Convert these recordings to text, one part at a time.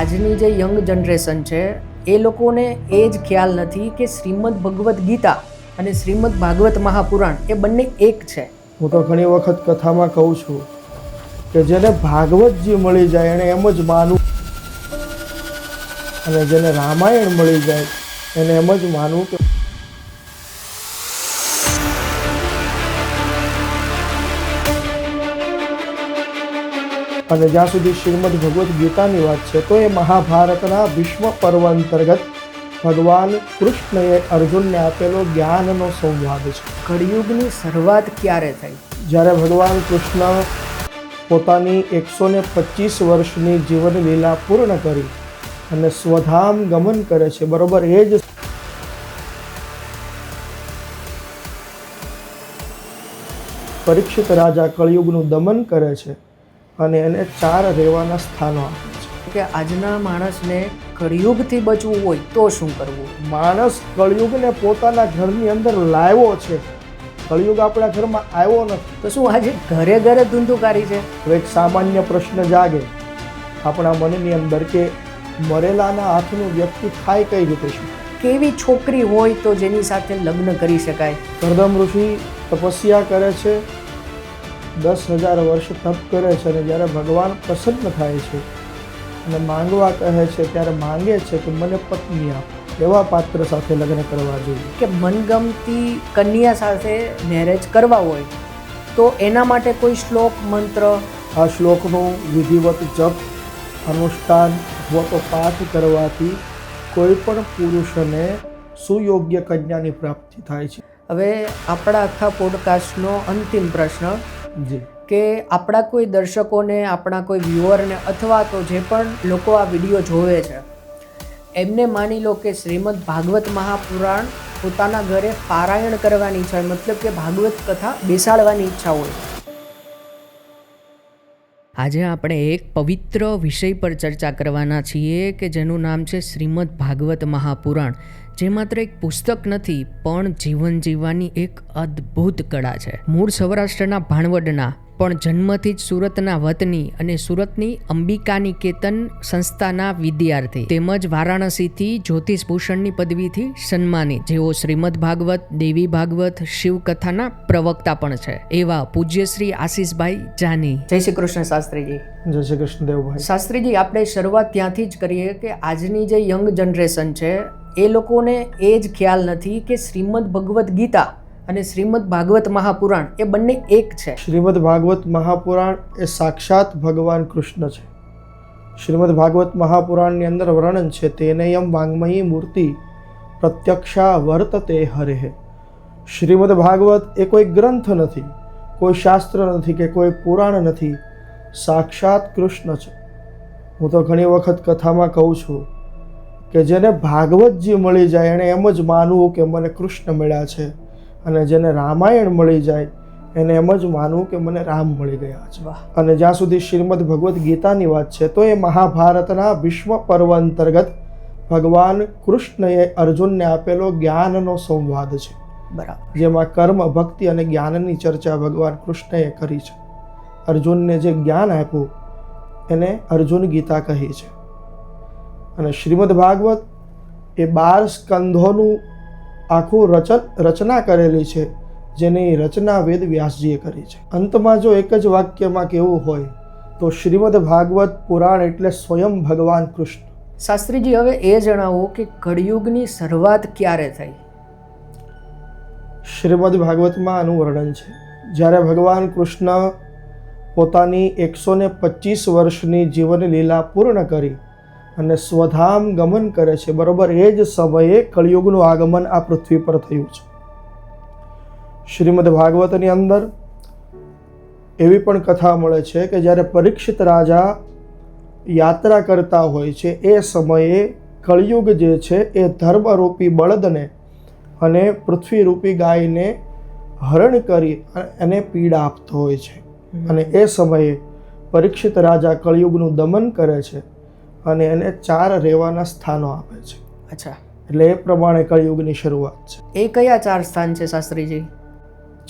આજની જે young generation છે એ લોકોને એ જ ખ્યાલ નથી કે શ્રીમદ ભગવદ્ ગીતા અને શ્રીમદ ભાગવત મહાપુરાણ એ બંને એક છે. હું તો ઘણી વખત કથામાં કહું છું કે જેને ભાગવતજી મળી જાય એને એમ જ માનવું, અને જેને રામાયણ મળી જાય એને એમ જ માનવું કે અને જ્યાં સુધી શ્રીમદ ભગવદ્ ગીતાની વાત છે તો એ મહાભારતના ભીષ્મ પર્વ અંતર્ગત ભગવાન કૃષ્ણએ અર્જુનને આપેલો જ્ઞાનનો સંવાદ છે. કળિયુગની શરૂઆત ક્યારે થઈ? જ્યારે ભગવાન કૃષ્ણ પોતાની 125 વર્ષની જીવન લીલા પૂર્ણ કરી અને સ્વધામ ગમન કરે છે, બરોબર એ જ પરીક્ષિત રાજા કળિયુગનું દમન કરે છે અને એને 4 રહેવાના સ્થાનો આપે છે. કે આજના માણસને કળિયુગથી બચવું હોય તો શું કરવું? માણસ કળિયુગને પોતાના ઘરની અંદર લાવ્યો છે, કળિયુગ આપણા ઘરમાં આવ્યો નથી. તો શું આજે ઘરે ઘરે ધુંધુકારી છે? તો એક સામાન્ય પ્રશ્ન જાગે આપણા મનની અંદર કે મરેલાના હાથનું વ્યક્તિ ખાય કઈ રીતે શું? કેવી છોકરી હોય તો જેની સાથે લગ્ન કરી શકાય? કરદમ ઋષિ તપસ્યા કરે છે, 10,000 વર્ષ તપ કરે છે, અને જ્યારે ભગવાન પ્રસન્ન થાય છે અને માંગવા કહે છે ત્યારે માંગે છે કે મને પત્ની આપ. એવા પાત્ર સાથે લગ્ન કરવા જોઈએ. કે મનગમતી કન્યા સાથે મેરેજ કરવા હોય તો એના માટે કોઈ શ્લોક મંત્ર? આ શ્લોકનું વિધિવત જપ, અનુષ્ઠાન અથવા તો પાઠ કરવાથી કોઈ પણ પુરુષને સુયોગ્ય કન્યાની પ્રાપ્તિ થાય છે. હવે આપણા આખા પોડકાસ્ટનો અંતિમ પ્રશ્ન જી, કે આપણા કોઈ દર્શકોને, આપણા કોઈ વ્યુઅરને અથવા તો જે પણ લોકો આ વિડીયો જોવે છે એમને માની લો કે શ્રીમદ ભાગવત મહાપુરાણ પોતાના ઘરે પારાયણ કરવાની ઈચ્છા હોય, મતલબ કે ભાગવત કથા બેસાડવાની ઈચ્છા હોય. આજે આપણે એક પવિત્ર વિષય પર ચર્ચા કરવાના છીએ કે જેનું નામ છે શ્રીમદ ભાગવત મહાપુરાણ, જે માત્ર એક પુસ્તક નથી પણ જીવન જીવવાની એક અદ્ભુત કળા છે. મૂળ સૌરાષ્ટ્રના ભાણવડના પણ જન્મથી જ સુરતના વતની અને સુરતની અંબિકા નિકેતન સંસ્થાના વિદ્યાર્થી તેમજ વારાણસીથી જ્યોતિષભૂષણની પદવીથી સન્માનિત, જેઓ શ્રીમદ ભાગવત, દેવી ભાગવત, શિવકથાના પ્રવક્તા પણ છે, એવા પૂજ્ય શ્રી આશીષભાઈ જાની. જય શ્રી કૃષ્ણ શાસ્ત્રીજી. જય શ્રી કૃષ્ણ દેવભાઈ. શાસ્ત્રીજી, આપણે શરૂઆત ત્યાંથી જ કરીએ કે આજની જે યંગ જનરેશન છે એ લોકોને એ જ ખ્યાલ નથી કે શ્રીમદ ભગવદ્ ગીતા અને શ્રીમદ ભાગવત મહાપુરાણ એ બંને એક છે. શ્રીમદ ભાગવત મહાપુરાણ એ સાક્ષાત ભગવાન કૃષ્ણ છે. શ્રીમદ ભાગવત મહાપુરાણની અંદર વર્ણન છે તેનેયમ વાંગ્મયી મૂર્તિ પ્રત્યક્ષા વર્તતે હરેહે. શ્રીમદ ભાગવત એ કોઈ ગ્રંથ નથી, કોઈ શાસ્ત્ર નથી કે કોઈ પુરાણ નથી, સાક્ષાત કૃષ્ણ છે. હું તો ઘણી વખત કથામાં કહું છું કે જેને ભાગવતજી મળી જાય એને એમ જ માનવું કે મને કૃષ્ણ મળ્યા છે, અને જેને રામાયણ મળી જાય એને એમ જ માનવું કે મને રામ મળી ગયા છે. અને જ્યાં સુધી શ્રીમદ ભગવદ્ ગીતાની વાત છે તો એ મહાભારતના ભીષ્મ પર્વ અંતર્ગત ભગવાન કૃષ્ણએ અર્જુનને આપેલો જ્ઞાનનો સંવાદ છે. બરાબર. જેમાં કર્મ, ભક્તિ અને જ્ઞાનની ચર્ચા ભગવાન કૃષ્ણએ કરી છે. અર્જુનને જે જ્ઞાન આપ્યું એને અર્જુન ગીતા કહી છે. અને શ્રીમદ ભાગવત એ 12 સ્કંધોનું આખું રચના કરેલી છે, જેની રચના વેદ વ્યાસજીએ કરી છે. અંતમાં જો એક જ વાક્યમાં કહેવું હોય તો શ્રીમદ ભાગવત પુરાણ એટલે સ્વયં ભગવાન કૃષ્ણ. શાસ્ત્રીજી, હવે એ જણાવો કે કળિયુગની શરૂઆત ક્યારે થઈ? શ્રીમદ ભાગવતમાં આનું વર્ણન છે. જ્યારે ભગવાન કૃષ્ણ પોતાની 125 વર્ષની જીવન લીલા પૂર્ણ કરી અને સ્વધામ ગમન કરે છે, બરોબર એ જ સમયે કળિયુગનું આગમન આ પૃથ્વી પર થયું છે. શ્રીમદ ભાગવતની અંદર એવી પણ કથા મળે છે કે જ્યારે પરીક્ષિત રાજા યાત્રા કરતા હોય છે એ સમયે કળિયુગ જે છે એ ધર્મરૂપી બળદને અને પૃથ્વીરૂપી ગાયને હરણ કરી એને પીડા આપતો હોય છે. અને એ સમયે પરીક્ષિત રાજા કળિયુગનું દમન કરે છે અને એને 4 રહેવાના સ્થાનો આપે છે. અચ્છા. એટલે એ પ્રમાણે કળિયુગની શરૂઆત છે. એ કયા 4 સ્થાન છે શાસ્ત્રીજી?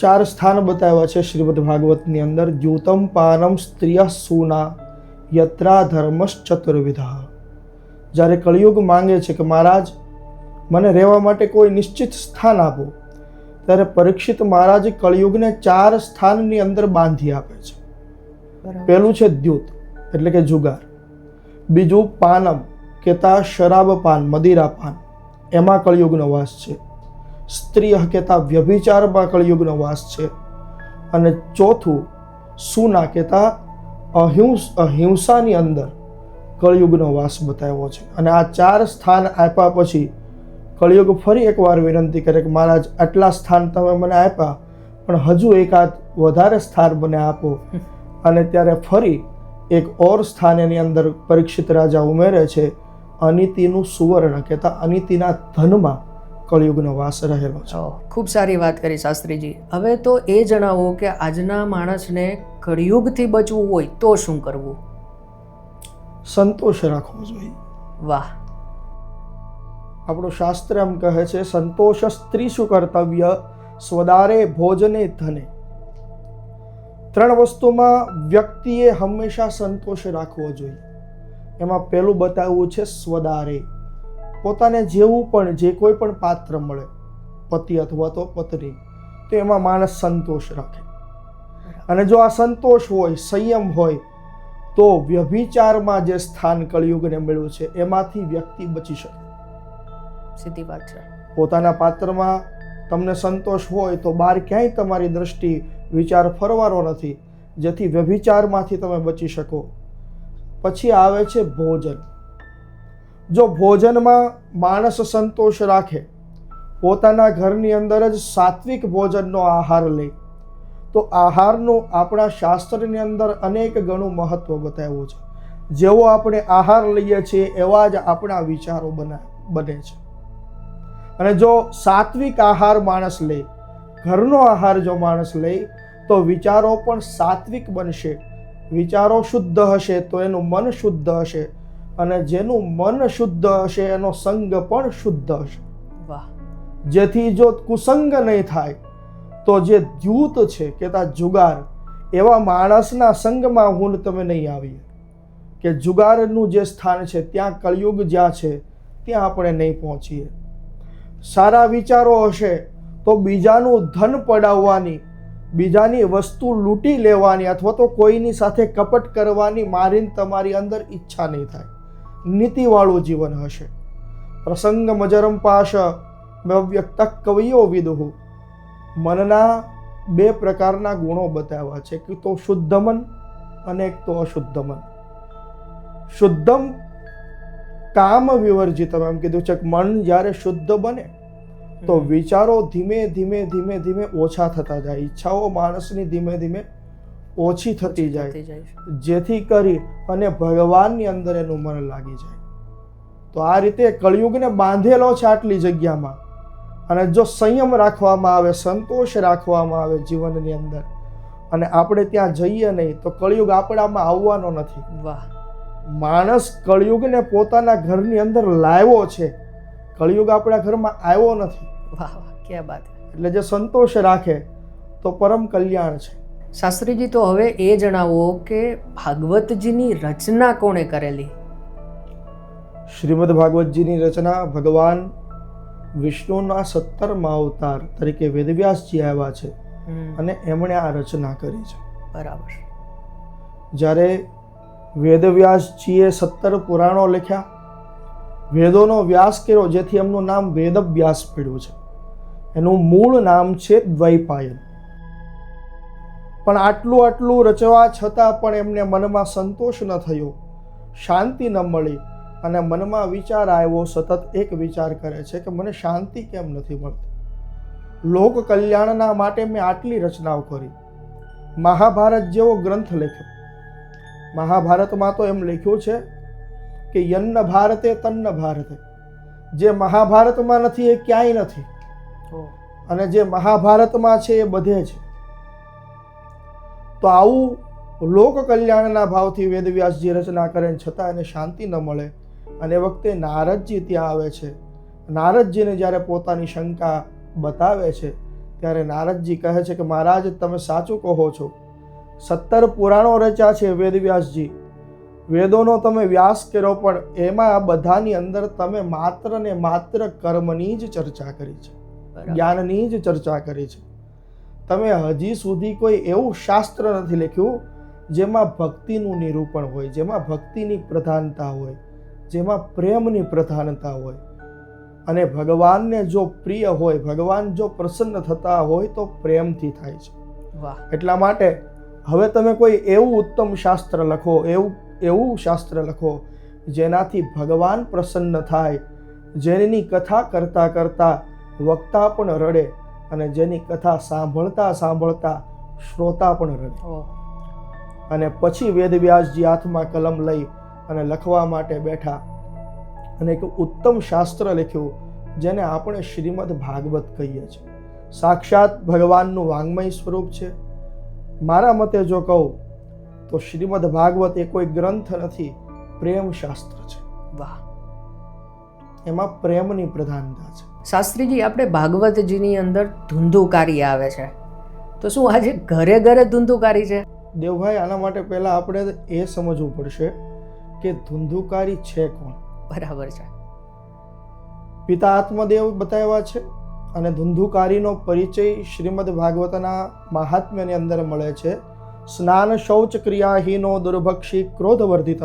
4 સ્થાન બતાવ્યા છે શ્રીમદ ભાગવતની અંદર. દ્યુતમ પાનમ સ્ત્રિય સૂના યત્રા ધર્મશ્ચતુર્વિધા. જ્યારે કળિયુગ માંગે છે કે મહારાજ મને રહેવા માટે કોઈ નિશ્ચિત સ્થાન આપો, ત્યારે પરીક્ષિત મહારાજ કળિયુગને 4 સ્થાનની અંદર બાંધી આપે છે. પહેલું છે દ્યુત એટલે કે જુગાર, બીજું પાનમ કેતા શરાબપાન મદિરાપાન, એમાં કળિયુગનો વાસ છે. સ્ત્રી કહેતા વ્યભિચારમાં કળિયુગનો વાસ છે. અને ચોથું સુના કહેતા અહિંસાની અંદર કળિયુગનો વાસ બતાવ્યો છે. અને આ 4 સ્થાન આપ્યા પછી કળિયુગ ફરી એકવાર વિનંતી કરે કે મહારાજ આટલા સ્થાન તમે મને આપ્યા, પણ હજુ એકાદ વધારે સ્થાન મને આપો. અને ત્યારે ફરી એક ઓર સ્થાન એની અંદર પરીક્ષિત રાજા ઉમેરે છે. અનિતિનું સુવર્ણ કહેતા અનિતિના ધનમાં કળિયુગનો વાસ રહેલો છે. ખૂબ સારી વાત કરી શાસ્ત્રીજી. હવે તો એ જણાવો કે આજના માણસને કળિયુગથી બચવું હોય તો શું કરવું? સંતોષ રાખવો જોઈએ. વાહ. આપણું શાસ્ત્ર એમ કહે છે, સંતોષ સ્ત્રીષુ કર્તવ્ય સ્વદારે ભોજને ધને. 3 વસ્તુમાં વ્યક્તિએ હંમેશા સંતોષ રાખવો જોઈએ. એમાં પહેલું બતાવવું છે સ્વદારે. પોતાને જેવું પણ જે કોઈ પણ પાત્ર મળે, પતિ અથવા તો પત્ની, તો એમાં માણસ સંતોષ રાખે. અને જો આ સંતોષ હોય, સંયમ હોય, તો વ્યભિચારમાં જે સ્થાન કળિયુગને મળ્યું છે એમાંથી વ્યક્તિ બચી શકે. સીધી વાત છે. પોતાના પાત્રમાં તમને સંતોષ હોય તો બહાર ક્યાંય તમારી દ્રષ્ટિ વિચાર ફરવાનો નથી, જેથી વ્યભિચારમાંથી તમે બચી શકો. પછી આવે છે ભોજન. જો ભોજનમાં માણસ સંતોષ રાખે, પોતાના ઘરની અંદર જ સાત્વિક ભોજનનો આહાર લે, તો આહારનું આપણા શાસ્ત્રની અંદર અનેક ગણું મહત્વ બતાવ્યું છે. જેવો આપણે આહાર લઈએ છીએ એવા જ આપણા વિચારો બને છે. અને જો સાત્વિક આહાર માણસ લે, ઘરનો આહાર જો માણસ લે, તો વિચારો પણ સાત્વિક બનશે. વિચારો શુદ્ધ હશે તો એનું મન શુદ્ધ હશે, અને જેનું મન શુદ્ધ હશે એનો સંગ પણ શુદ્ધ હશે. વાહ. જેથી જો કુસંગ નહીં થાય તો જે દ્યુત છે કે જુગાર, એવા માણસના સંગમાં હું તમે નહીં આવીએ. કે જુગારનું જે સ્થાન છે ત્યાં કળિયુગ જ્યાં છે ત્યાં આપણે નહીં પહોંચીએ. સારા વિચારો હશે તો બીજાનું ધન પડાવવાની, બીજાની વસ્તુ લૂંટી લેવાની અથવા તો કોઈની સાથે કપટ કરવાની મારીને તમારી અંદર ઈચ્છા નહીં થાય. નીતિવાળું જીવન હશે. પ્રસંગ મજરમ પાશ વ્યક્ત કવિયો વિદુહુ. મનના 2 પ્રકારના ગુણો બતાવ્યા છે, કે તો શુદ્ધ મન અને એક તો અશુદ્ધ મન. શુદ્ધમ કામ વિવર્જિતમ એમ કીધું છે કે મન જ્યારે શુદ્ધ બને તો વિચારો ધીમે ધીમે ધીમે ધીમે ઓછા થતા જાય, ઈચ્છાઓ માણસની ધીમે ધીમે ઓછી થતી જાય, જેથી કરી અને ભગવાનની અંદર એનું મન લાગી જાય. તો આ રીતે કળિયુગને બાંધેલો છે આટલી જગ્યામાં. અને જો સંયમ રાખવામાં આવે, સંતોષ રાખવામાં આવે જીવનની અંદર, અને આપણે ત્યાં જઈએ નહીં, તો કળિયુગ આપણામાં આવવાનો નથી. વાહ. માણસ કળિયુગને પોતાના ઘરની અંદર લાવ્યો છે, કળિયુગ આપણા ઘરમાં આવ્યો નથી. વાહ વાહ, ક્યાં બાત. એટલે જે સંતોષ રાખે તો પરમ કલ્યાણ છે. શાસ્ત્રીજી, તો હવે એ જણાવો કે ભાગવતજીની રચના કોણે કરેલી? શ્રીમદ ભાગવતજીની રચના ભગવાન વિષ્ણુના 17મા અવતાર તરીકે વેદવ્યાસજી આવ્યા છે અને એમણે આ રચના કરી છે. બરાબર. જ્યારે વેદવ્યાસજીએ 17 પુરાણો લખ્યા, વેદોનો વ્યાસ કર્યો, જેથી એમનું નામ વેદવ્યાસ પડ્યું છે. એનું મૂળ નામ છે દ્વૈપાયન. પણ આટલું રચવા છતાં પણ એમને મનમાં સંતોષ ન થયો, શાંતિ ન મળી, અને મનમાં વિચાર આવ્યો. સતત એક વિચાર કરે છે કે મને શાંતિ કેમ નથી મળતી. લોક કલ્યાણના માટે મેં આટલી રચનાઓ કરી. મહાભારત જેવો ગ્રંથ લખ્યો. મહાભારતમાં તો એમ લખ્યું છે કે યન્ન ભારતે તન્ન ભારતે. જે મહાભારતમાં નથી એ ક્યાંય નથી, અને જે મહાભારતમાં છે એ બધે છે. તો આવું લોક કલ્યાણના ભાવથી વેદવ્યાસજી રચના કરે, છતાં એને શાંતિ ન મળે. અને એ વખતે નારદજી ત્યાં આવે છે. નારદજીને જ્યારે પોતાની શંકા બતાવે છે, ત્યારે નારદજી કહે છે કે મહારાજ, તમે સાચું કહો છો. 17 પુરાણો રચ્યા છે વેદવ્યાસજી, વેદોનો તમે વ્યાસ કર્યો, પણ એમાં બધાની અંદર તમે માત્ર ને માત્ર કર્મની જ ચર્ચા કરી છે, જ્ઞાનની જ ચર્ચા કરી છે. તમે હજી સુધી કોઈ એવું શાસ્ત્ર નથી લખ્યું જેમાં ભક્તિનું નિરૂપણ હોય, જેમાં ભક્તિની પ્રધાનતા હોય, જેમાં પ્રેમની પ્રધાનતા હોય. અને ભગવાનને જો પ્રિય હોય, ભગવાન જો પ્રસન્ન થતા હોય તો પ્રેમથી થાય છે. એટલા માટે હવે તમે કોઈ એવું ઉત્તમ શાસ્ત્ર લખો, એવું શાસ્ત્ર લખો જેનાથી ભગવાન પ્રસન્ન થાય, જેની કથા કરતા કરતા વક્તા પણ રડે અને જેની કથા સાંભળતા સાંભળતા શ્રોતા પણ રડે. અને પછી વેદવ્યાસજી હાથમાં કલમ લઈ અને લખવા માટે બેઠા અને એક ઉત્તમ શાસ્ત્ર લખ્યું જેને આપણે શ્રીમદ ભાગવત કહીએ છીએ. સાક્ષાત ભગવાનનું વાંગ્મય સ્વરૂપ છે. મારા મતે જો કહું તો શ્રીમદ ભાગવત એ કોઈ ગ્રંથ નથી, પ્રેમ શાસ્ત્ર છે. વાહ, એમાં પ્રેમની પ્રધાનતા છે. શાસ્ત્રીજી, આપણે ભાગવતજીની અંદર ધુંધુકારી આવે છે, તો શું આજે ઘરે ઘરે ધુંધુકારી છે? દેવભાઈ, આના માટે પહેલા આપણે એ સમજવું પડશે કે ધુંધુકારી છે કોણ. બરાબર છે. પિતા આત્મદેવ બતાવ્યા છે અને ધુંધુકારીનો પરિચય શ્રીમદ ભાગવતના મહાત્મ્યની અંદર મળે છે. સ્નાન શૌચ ક્રિયાહીનો દુર્ભક્ષી ક્રોધવર્ધિત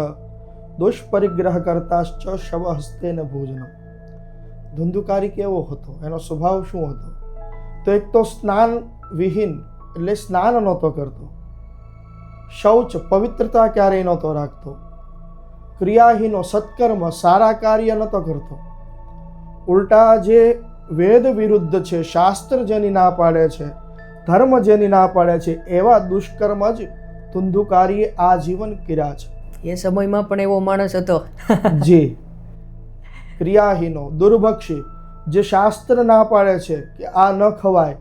દુષ્પરિગ્રહ કરતાશ્ચ શવ હસ્તેન ભોજનમ. ધુંધુકારી કેવો હતો, એનો સ્વભાવ શું હતો? તો એક તો સ્નાન વિહીન, એટલે સ્નાન નહોતો કરતો. શૌચ, પવિત્રતા ક્યારેય નહોતો રાખતો. ક્રિયાહીનો, સત્કર્મ, સારા કાર્ય નહોતો કરતો. ઉલટા જે વેદ વિરુદ્ધ છે, શાસ્ત્ર જેની ના પાડે છે, ધર્મ જેની ના પાડે છે, એવા દુષ્કર્મ જ ધુંધુકારીએ આજીવન કર્યા છે. એ સમયમાં પણ એવો માણસ હતો. જી. ક્રિયાહીનો, દુર્ભક્ષી, જે શાસ્ત્ર ના પાડે છે કે આ ન ખવાય,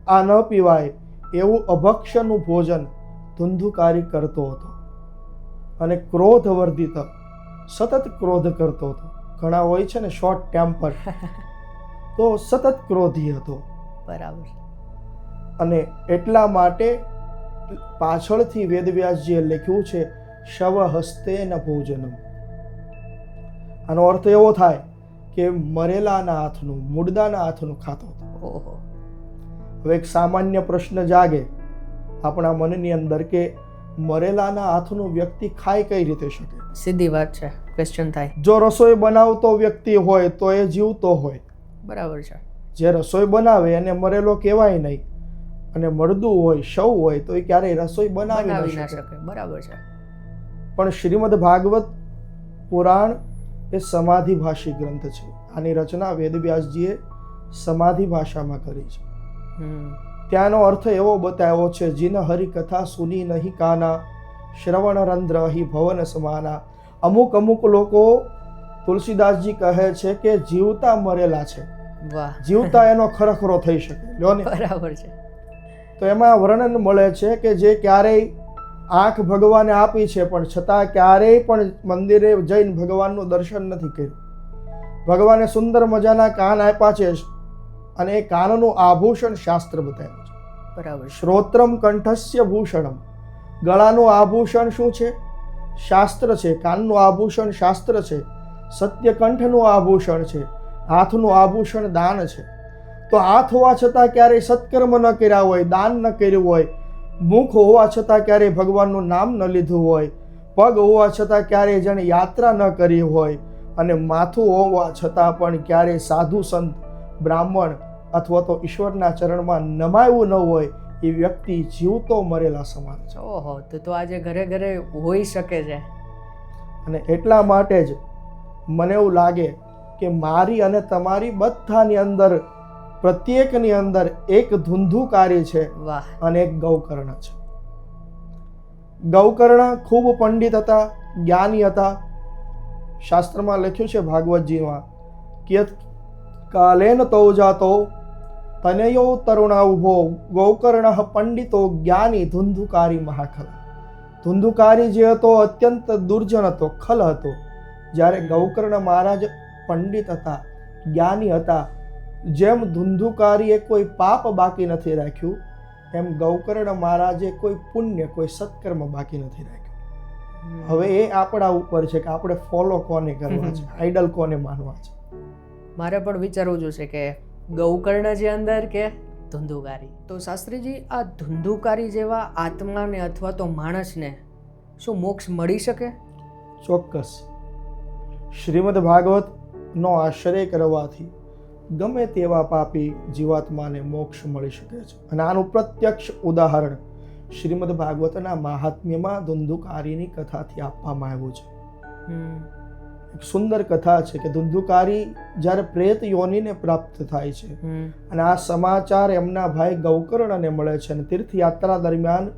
આ ન પીવાય, એવું અભક્ષ્યનું ભોજન ધુંધુકારી કરતો હતો. અને ક્રોધવર્ધિત, સતત ક્રોધ કરતો હતો. ઘણા હોય છે ને શોર્ટ ટેમ્પર, તો સતત ક્રોધી હતો. બરાબર. અને એટલા માટે પાછળથી વેદવ્યાસજીએ લખ્યું છે શવ હસ્તેન ભોજનમ. આનો અર્થ એવો થાય કે મરેલાના હાથનું, મુર્દાના હાથનું ખાતો હતો. ઓહો. હવે એક સામાન્ય પ્રશ્ન જાગે આપણા મનની અંદર કે મરેલાના હાથનું વ્યક્તિ ખાઈ કઈ રીતે શકે? સીધી વાત છે, ક્વેશ્ચન થાય. જો રસોઈ બનાવતો વ્યક્તિ હોય તો એ જીવતો હોય. બરાબર છે. જે રસોઈ બનાવે એને મરેલો કહેવાય નહીં, અને મરદું હોય, શવ હોય તો એ ક્યારેય રસોઈ બનાવી ના શકે. બરાબર છે. પણ શ્રીમદ ભાગવત પુરાણ એ સમાધિ ભાષી ગ્રંથ છે. આની રચના વેદવ્યાસજીએ સમાધિ ભાષામાં કરી છે. ત્યાંનો અર્થ એવો બતાવ્યો છે, જીન હરિ કથા સુની નહીં કાના, શ્રવણ રંધ્ર હિ ભવન સમાના. અમુક લોકો તુલસીદાસજી કહે છે કે જીવતા મરેલા છે. વાહ. જીવતા એનો ખરેખરો થઈ શકે. લ્યો ને. બરાબર છે. તો એમાં વર્ણન મળે છે કે જે ક્યારેય આંખ ભગવાને આપી છે પણ છતાં ક્યારેય પણ મંદિરે જઈને ભગવાનનું દર્શન નથી કર્યું. ભગવાને સુંદર મજાના કાન આપ્યા છે અને એ કાનનું આભૂષણ શાસ્ત્ર બતાવ્યું છે. બરાબર. શ્રોત્રમ કંઠસ્ય ભૂષણમ. ગળાનું આભૂષણ શું છે? શાસ્ત્ર છે. કાનનું આભૂષણ શાસ્ત્ર છે. સત્યકંઠનું આભૂષણ છે. હાથનું આભૂષણ દાન છે. તો હાથ હોવા છતાં ક્યારેય સત્કર્મ ન કર્યા હોય, દાન ન કર્યું હોય, મુખ હોવા છતાં ક્યારેય ભગવાનનું નામ ન લીધું હોય, પગ હોવા છતાં ક્યારેય જેણે યાત્રા ન કરી હોય, અને માથું હોવા છતાં પણ ક્યારેય સાધુ સંત, બ્રાહ્મણ અથવા તો ઈશ્વરના ચરણમાં નમાયું ન હોય, એ વ્યક્તિ જીવતો મરેલા સમાન છે. ઓહો, તો આજે ઘરે ઘરે હોઈ શકે છે. અને એટલા માટે જ મને એવું લાગે કે મારી અને તમારી બધાની અંદર, પ્રત્યેકની અંદર એક ધુંધુકારી છે. વાહ. અને એક ગૌકર્ણ છે. ગૌકર્ણ ખૂબ પંડિત હતા, જ્ઞાની હતા. શાસ્ત્રમાં લખ્યું છે ભાગવતજીમાં કે કાલેન તૌજાતો તનયો તરુણા ઉભો ગૌકર્ણ પંડિતો જ્ઞાની ધુંધુકારી મહાખલ. ધુંધુકારી જે હતો અત્યંત દુર્જન હતો, ખલ હતો. જ્યારે ગૌકર્ણ મહારાજ પંડિત હતા, જ્ઞાની હતા. જેમ ધુંધુકારીએ કોઈ પાપ બાકી નથી રાખ્યું, એમ ગૌકર્ણ મહારાજે કોઈ પુણ્ય, કોઈ સત્કર્મ બાકી નથી રાખ્યું. હવે એ આપણા ઉપર છે કે આપણે ફોલો કોને કરવા છે, આઈડલ કોને માનવા છે. મારે પણ વિચારવું જોશે કે ગૌકર્ણ જે અંદર કે ધુંધુકારી. તો શાસ્ત્રીજી, આ ધુંધુકારી જેવા આત્માને અથવા તો માણસને શું મોક્ષ મળી શકે? ચોક્કસ. શ્રીમદ ભાગવતનો આશ્રય કરવાથી ગમે તેવા પાપી જીવાત્માને મોક્ષ મળી શકે છે. અને આનું પ્રત્યક્ષ ઉદાહરણ શ્રીમદ ભાગવતના મહાત્મ્યમાં ધુંધુકારીની કથાથી આપવામાં આવ્યું છે. એક સુંદર કથા છે કે ધુંધુકારી જ્યારે પ્રેત યોનિને પ્રાપ્ત થાય છે અને આ સમાચાર એમના ભાઈ ગૌકર્ણને મળે છે અને તીર્થયાત્રા દરમિયાન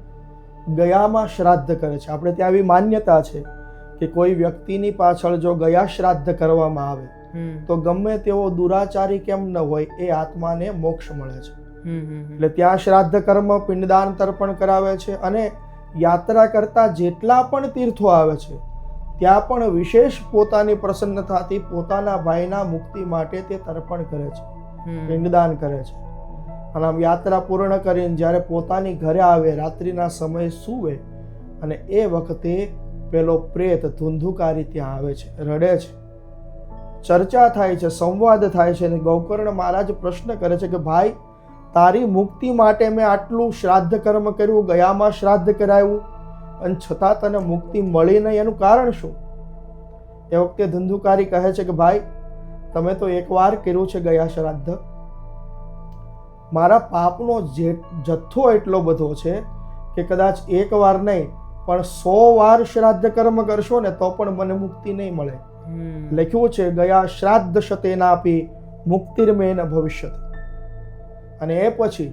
ગયામાં શ્રાદ્ધ કરે છે. આપણે ત્યાં આવી માન્યતા છે કે કોઈ વ્યક્તિની પાછળ જો ગયા શ્રાદ્ધ કરવામાં આવે તો ગમે તેવો દુરાચારી કેમ ન હોય એ આત્માને મોક્ષ મળે છે. એટલે ત્યાં શ્રાદ્ધ કર્મ, પિંડદાન, તર્પણ કરાવે છે અને યાત્રા કરતા જેટલા પણ તીર્થો આવે છે ત્યાં પણ વિશેષ પોતાની પ્રસન્નતાથી પોતાના ભાઈના મુક્તિ માટે તે તર્પણ કરે છે, પિંડદાન કરે છે. અને આમ યાત્રા પૂર્ણ કરીને જ્યારે પોતાની ઘરે આવે, રાત્રિના સમયે સૂવે અને એ વખતે પેલો પ્રેત ધુંધુકારી ત્યાં આવે છે, રડે છે, ચર્ચા થાય છે, સંવાદ થાય છે. અને ગૌકર્ણ મહારાજ પ્રશ્ન કરે છે કે ભાઈ, તારી મુક્તિ માટે મેં આટલું શ્રાદ્ધ કર્મ કર્યું, ગયામાં શ્રાદ્ધ કરાવ્યું અને છતાં તને મુક્તિ મળી નહીં, એનું કારણ શું? એ વખતે ધુંધુકારી કહે છે કે ભાઈ, તમે તો એકવાર કર્યું છે ગયા શ્રાદ્ધ, મારા પાપનો જથ્થો એટલો બધો છે કે કદાચ એક વાર નહીં પણ 100 વાર શ્રાદ્ધ કર્મ કરશો ને તો પણ મને મુક્તિ નહીં મળે. લખ્યું છે ગયા શ્રાદ્ધ શતેનાપી મુક્તિર્મેન ભવિષ્યતિ. અને એ પછી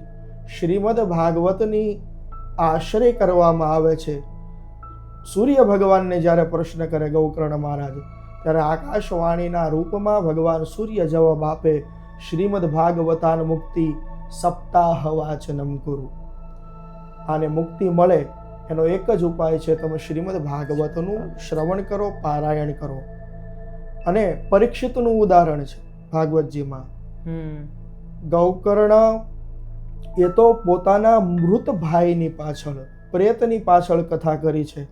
શ્રીમદ ભાગવતની આશ્રય કરવામાં આવે છે. સૂર્ય ભગવાનને જ્યારે પ્રશ્ન કરે ગૌકર્ણ મહારાજ, ત્યારે આકાશવાણીના રૂપમાં ભગવાન સૂર્ય જવાબ આપે, શ્રીમદ ભાગવતાન મુક્તિ સપ્તાહ વાચનમ કુરુ. આને મુક્તિ મળે એનો એક જ ઉપાય છે, તમે શ્રીમદ ભાગવતનું શ્રવણ કરો, પારાયણ કરો. અને પરીક્ષિતનું ઉદાહરણ છે ભાગવતજીમાં. ગૌકર્ણ એ તો પોતાના મૃત ભાઈની પાછળ, પ્રેતની પાછળ કથા કરી છે.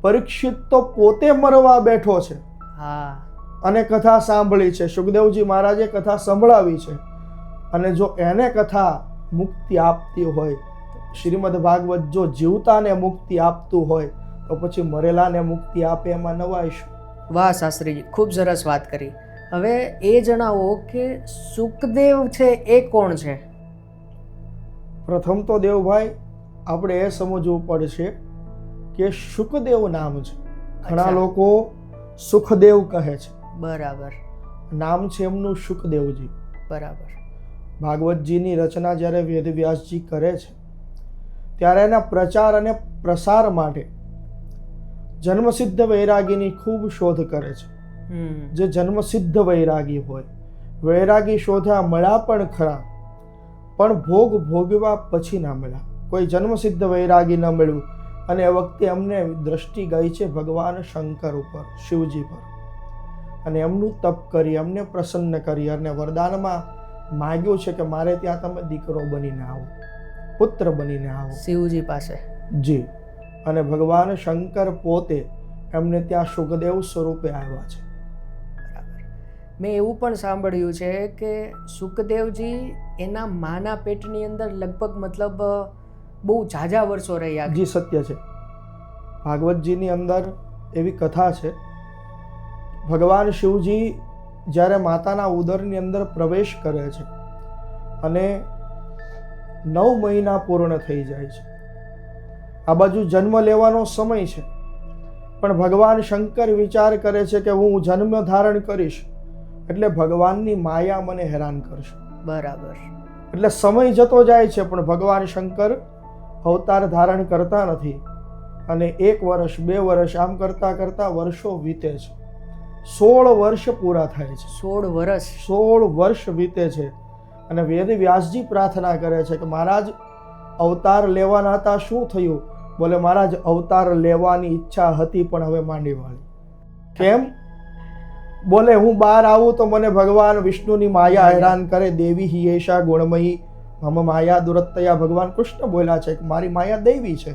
પરીક્ષિત તો પોતે મરવા બેઠો છે અને કથા સાંભળી છે. સુખદેવજી મહારાજે કથા સંભળાવી છે. અને જો એને કથા મુક્તિ આપતી હોય, શ્રીમદ ભાગવત જો જીવતાને મુક્તિ આપતું હોય તો પછી મરેલાને મુક્તિ આપે એમાં નવાઈ શું? વાહ શાસ્ત્રીજી, ખૂબ સરસ વાત કરી. હવે એ જણાવો કે સુખદેવ છે એ કોણ છે? પ્રથમ તો દેવભાઈ આપણે એ સમજવું પડશે કે શુકદેવ નામ છે. ઘણા લોકો સુખદેવ કહે છે. બરાબર. નામ છે એમનું શુકદેવજી. બરાબર. ભાગવતજીની રચના જ્યારે વેદવ્યાસજી કરે છે ત્યારે એના પ્રચાર અને પ્રસાર માટે જન્મસિદ્ધ વૈરાગીની ખૂબ શોધ કરે છે. જે જન્મસિદ્ધ વૈરાગી હોય, વૈરાગી શોધ્યા મળ્યા પણ ખરા, પણ ભોગ ભોગવા પછી ના મળ્યા. કોઈ જન્મસિદ્ધ વૈરાગી ન મળ્યું. અને એ વખતે અમને દ્રષ્ટિ ગઈ છે ભગવાન શંકર ઉપર, શિવજી પર. અને એમનું તપ કરી, અમને પ્રસન્ન કરી અને વરદાનમાં માગ્યું છે કે મારે ત્યાં તમે દીકરો બનીને આવો, પુત્ર બનીને આવો શિવજી પાસે. જી. અને ભગવાન શંકર પોતે એમને ત્યાં સુખદેવ સ્વરૂપે આવ્યા છે. મેં એવું પણ સાંભળ્યું છે કે સુખદેવજી એના માના પેટની અંદર લગભગ મતલબ બહુ ઝાઝા વર્ષો રહ્યા. જી, સત્ય છે. ભાગવતજીની અંદર એવી કથા છે, ભગવાન શિવજી જ્યારે માતાના ઉદરની અંદર પ્રવેશ કરે છે અને 9 મહિના પૂર્ણ થઈ જાય છે, આ બાજુ જન્મ લેવાનો સમય છે, પણ ભગવાન શંકર વિચાર કરે છે કે હું જન્મ ધારણ કરીશ એટલે ભગવાનની માયા મને હેરાન કરશે. બરાબર. એટલે સમય જતો જાય છે પણ ભગવાન શંકર અવતાર ધારણ કરતા નથી. અને 1 વર્ષ, 2 વર્ષ આમ કરતા કરતા વર્ષો વીતે છે. 16 વર્ષ પૂરા થાય છે. 16 વર્ષ વીતે છે. અને વેદ વ્યાસજી પ્રાર્થના કરે છે કે મહારાજ અવતાર લેવાના હતા, શું થયું? બોલે મહારાજ અવતાર લેવાની ઈચ્છા હતી પણ હવે માંડી વાળી. કેમ? બોલે હું બહાર આવું તો મને ભગવાન વિષ્ણુની માયા હેરાન કરે. દેવી હિ એષા ગુણમયી મમ માયા દુરત્તયા. ભગવાન કૃષ્ણ બોલ્યા છે કે મારી માયા દૈવી છે,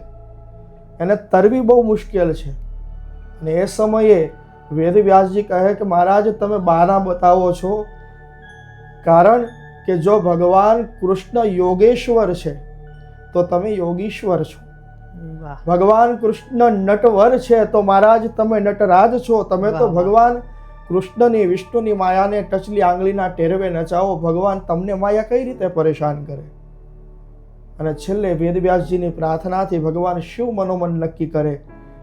એને તરવી બહુ મુશ્કેલ છે. અને એ સમયે વેદવ્યાસજી કહે કે મહારાજ તમે બહાના બતાવો છો, કારણ કે જો ભગવાન કૃષ્ણ યોગેશ્વર છે તો તમે યોગીશ્વર છો. વાહ. ભગવાન કૃષ્ણ નટવર છે તો મહારાજ તમે નટરાજ છો. તમે તો વાહ. ભગવાન કૃષ્ણની વિષ્ણુની માયાને ટચલી આંગળીના ટેરવે નચાવો. ભગવાન તમને માયા કઈ રીતે પરેશાન કરે? અને છેલ્લે વેદવ્યાસજીની પ્રાર્થનાથી ભગવાન શિવ મનોમન નક્કી કરે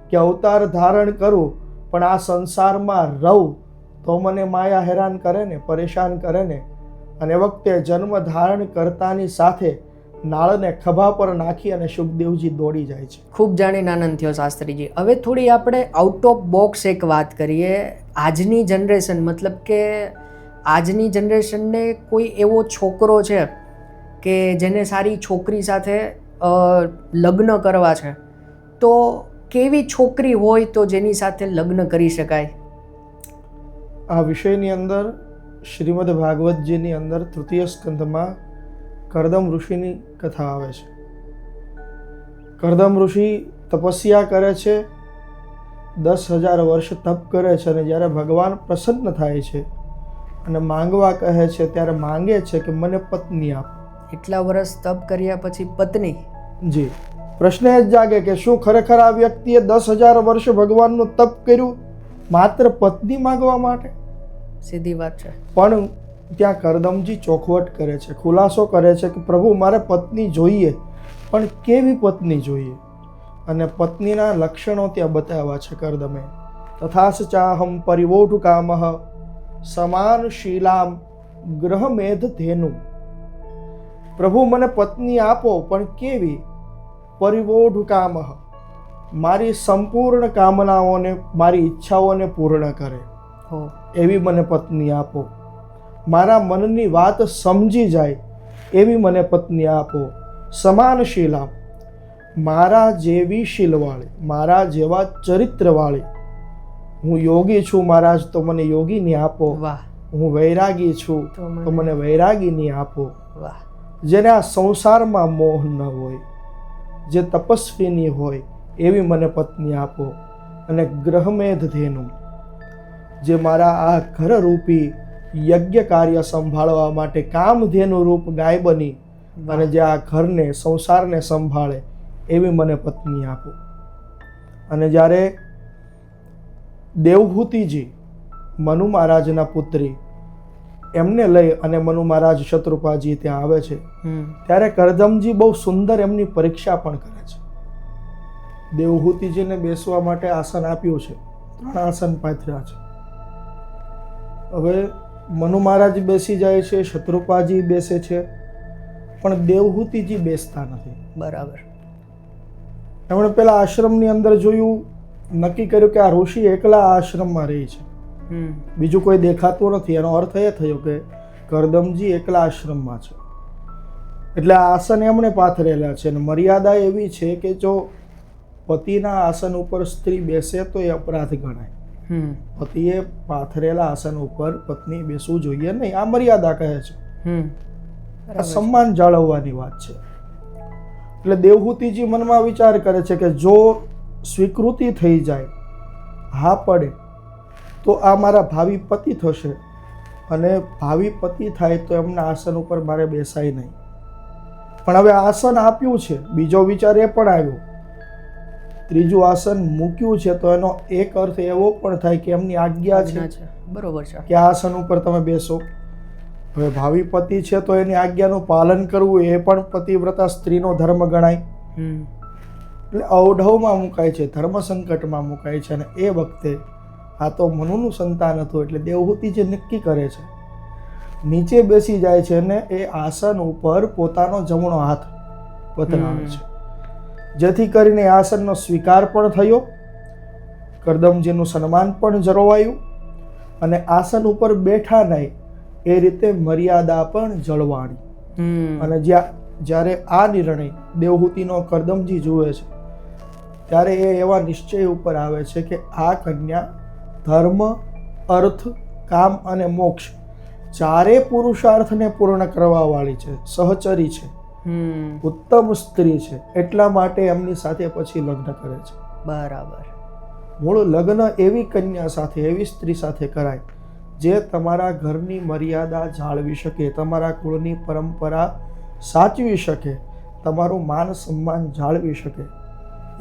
કે અવતાર ધારણ કરું, પણ આ સંસારમાં રહું તો મને માયા હેરાન કરે ને, પરેશાન કરે ને. અને વખતે જન્મ ધારણ કરતાની સાથે નાળને ખભા પર નાખી અને સુખદેવજી દોડી જાય છે. ખૂબ જાણીને આનંદ થયો શાસ્ત્રીજી. હવે થોડી આપણે આઉટ ઓફ બોક્સ એક વાત કરીએ. આજની જનરેશન, મતલબ કે આજની જનરેશનને કોઈ એવો છોકરો છે કે જેને સારી છોકરી સાથે લગ્ન કરવા છે, તો કેવી છોકરી હોય તો જેની સાથે લગ્ન કરી શકાય? આ વિષયની અંદર શ્રીમદ ભાગવતજીની અંદર તૃતીય સ્કંધમાં કરદમ ઋષિની કથા આવે છે. કરદમ ઋષિ તપસ્યા કરે છે, 10,000 વર્ષ તપ કરે છે, અને જ્યારે ભગવાન પ્રસન્ન થાય છે અને માંગવા કહે છે ત્યારે માંગે છે કે મને પત્ની આપ. એટલા વર્ષ તપ કર્યા પછી પત્ની? જી. પ્રશ્ન એ જ જાગે કે શું ખરેખર આ વ્યક્તિએ 10,000 વર્ષ ભગવાનનું તપ કર્યું માત્ર પત્ની માંગવા માટે? સીધી વાત છે. પણ ત્યાં કરદમજી ચોખવટ કરે છે, ખુલાસો કરે છે કે પ્રભુ મારે પત્ની જોઈએ, પણ કેવી પત્ની જોઈએ? અને પત્નીના લક્ષણો ત્યાં બતાવ્યા છે કરદમે. તથાસ ચાહમ પરિવોઢુ કામઃ સમાન શીલામ ગ્રહમેધ ધેનુ. પ્રભુ મને પત્ની આપો, પણ કેવી? પરિવોઢુ કામઃ, મારી સંપૂર્ણ કામનાઓને, મારી ઈચ્છાઓને પૂર્ણ કરે એવી મને પત્ની આપો. મારા મનની વાત સમજી જાય એવી મને પત્ની આપો. સમાન શીલા, મારા જેવી શીલવાળી, મારા જેવા ચરિત્રવાળી. હું યોગી છું મહારાજ, તો મને યોગીની આપો. વાહ. હું વૈરાગી છું તો મને વૈરાગીની આપો. વાહ. જેને આ સંસારમાં મોહ ન હોય, જે તપસ્વીની હોય એવી મને પત્ની આપો. અને ગ્રહમેધ ધેનુ, જે મારા આ ઘરરૂપી યજ્ઞ કાર્ય સંભાળવા માટે કામધેનુ રૂપ ગાય બની અને જે આ ઘરને, સંસારને સંભાળે એવી મને પત્ની આપો. અને જ્યારે દેવહૂતિજી મનુ મહારાજના પુત્રી, એમને લઈ અને મનુ મહારાજ શત્રુપાજી ત્યાં આવે છે, ત્યારે કરદમજી બહુ સુંદર એમની પરીક્ષા પણ કરે છે. દેવહૂતિજીને બેસવા માટે આસન આપ્યું છે, 3 આસન પાથર્યા છે. હવે મનુ મહારાજ બેસી જાય છે, શત્રુપાજી બેસે છે, પણ દેવહૂતિજી બેસતા નથી. બરાબર. એમણે પેલા આશ્રમની અંદર જોયું, નક્કી કર્યું કે આ ઋષિ એકલા આશ્રમમાં રહે છે, બીજું કોઈ દેખાતું નથી. એનો અર્થ એ થયો કે કરદમજી એકલા આશ્રમમાં છે. એટલે આ આસન એમણે પાથરેલા છે. અને મર્યાદા એવી છે કે જો પતિના આસન ઉપર સ્ત્રી બેસે તો એ અપરાધ ગણાય. પતિએ પાથરેલા આસન ઉપર પત્ની બેસવું જોઈએ નહીં, આ મર્યાદા કહે છે. આ સન્માન જાળવવાની વાત છે. એટલે દેવહૂતિજી મનમાં વિચાર કરે છે કે જો સ્વીકૃતિ થઈ જાય, હા પડે, તો આ મારા ભાવિ પતિ થશે, અને ભાવિ પતિ થાય તો એમના આસન ઉપર મારે બેસાય નહીં. પણ હવે આસન આપ્યું છે, બીજો વિચાર એ પણ આવ્યો, ત્રીજું આસન મૂક્યું છે, તો એનો એક અર્થ એવો પણ થાય કે એમની આજ્ઞા છે. બરોબર છે કે આ આસન ઉપર તમે બેસો. હવે ભાવિ પતિ છે તો એની આજ્ઞાનું પાલન કરવું એ પણ પતિવ્રતા સ્ત્રીનો ધર્મ ગણાય. એટલે અવઢવમાં મુકાય છે, ધર્મ સંકટમાં મુકાય છે. અને એ વખતે આ તો મનુનું સંતાન હતું, એટલે દેવહૂતિ જે નક્કી કરે છે, નીચે બેસી જાય છે અને એ આસન ઉપર પોતાનો જમણો હાથ પધરાવે છે, જેથી કરીને આસનનો સ્વીકાર પણ થયો, કરદમજીનું સન્માન પણ જળવાયું, અને આસન ઉપર બેઠા નહીં એ રીતે મર્યાદા પણ જળવાણી. અને જ્યારે આ નિર્ણય દેવહૂતિનો કરદમજી જુએ છે, ત્યારે એ એવા નિશ્ચય ઉપર આવે છે કે આ કન્યા ધર્મ, અર્થ, કામ અને મોક્ષ ચારે પુરુષાર્થને પૂર્ણ કરવા વાળી છે, સહચરી છે, ઉત્તમ સ્ત્રી છે. એટલા માટે એમની સાથે પછી લગ્ન કરે છે. બરાબર. મૂળ લગ્ન એવી કન્યા સાથે, એવી સ્ત્રી સાથે કરાય જે તમારા ઘરની મર્યાદા જાળવી શકે, તમારા કુળની પરંપરા સાચવી શકે, તમારું માન સન્માન જાળવી શકે,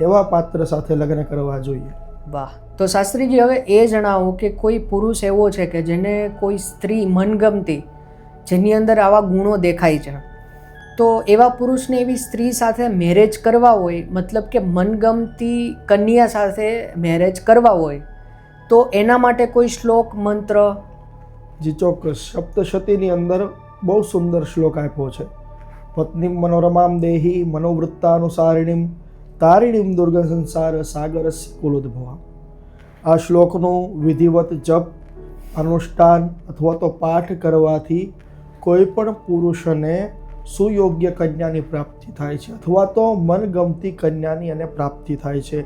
એવા પાત્ર સાથે લગ્ન કરવા જોઈએ. વાહ. તો શાસ્ત્રીજી, હવે એ જણાવો કે કોઈ પુરુષ એવો છે કે જેને કોઈ સ્ત્રી મનગમતી, જેની અંદર આવા ગુણો દેખાય છે, તો એવા પુરુષને એવી સ્ત્રી સાથે મેરેજ કરવા હોય, મતલબ કે મનગમતી કન્યા સાથે મેરેજ કરવા હોય, તો એના માટે કોઈ શ્લોક, મંત્ર? જી ચોક્કસ. સપ્તશતીની અંદર બહુ સુંદર શ્લોક આપ્યો છે. પત્નીમ મનોરમામ દેહી મનોવૃત્તાનુસારિણીમ તારિણીમ દુર્ગમ સંસાર સાગરસ્ય કુલોદ્ભવા. આ શ્લોકનું વિધિવત જપ, અનુષ્ઠાન અથવા તો પાઠ કરવાથી કોઈ પણ પુરુષને સુયોગ્ય કન્યાની પ્રાપ્તિ થાય છે, અથવા તો મનગમતી કન્યાની એને પ્રાપ્તિ થાય છે,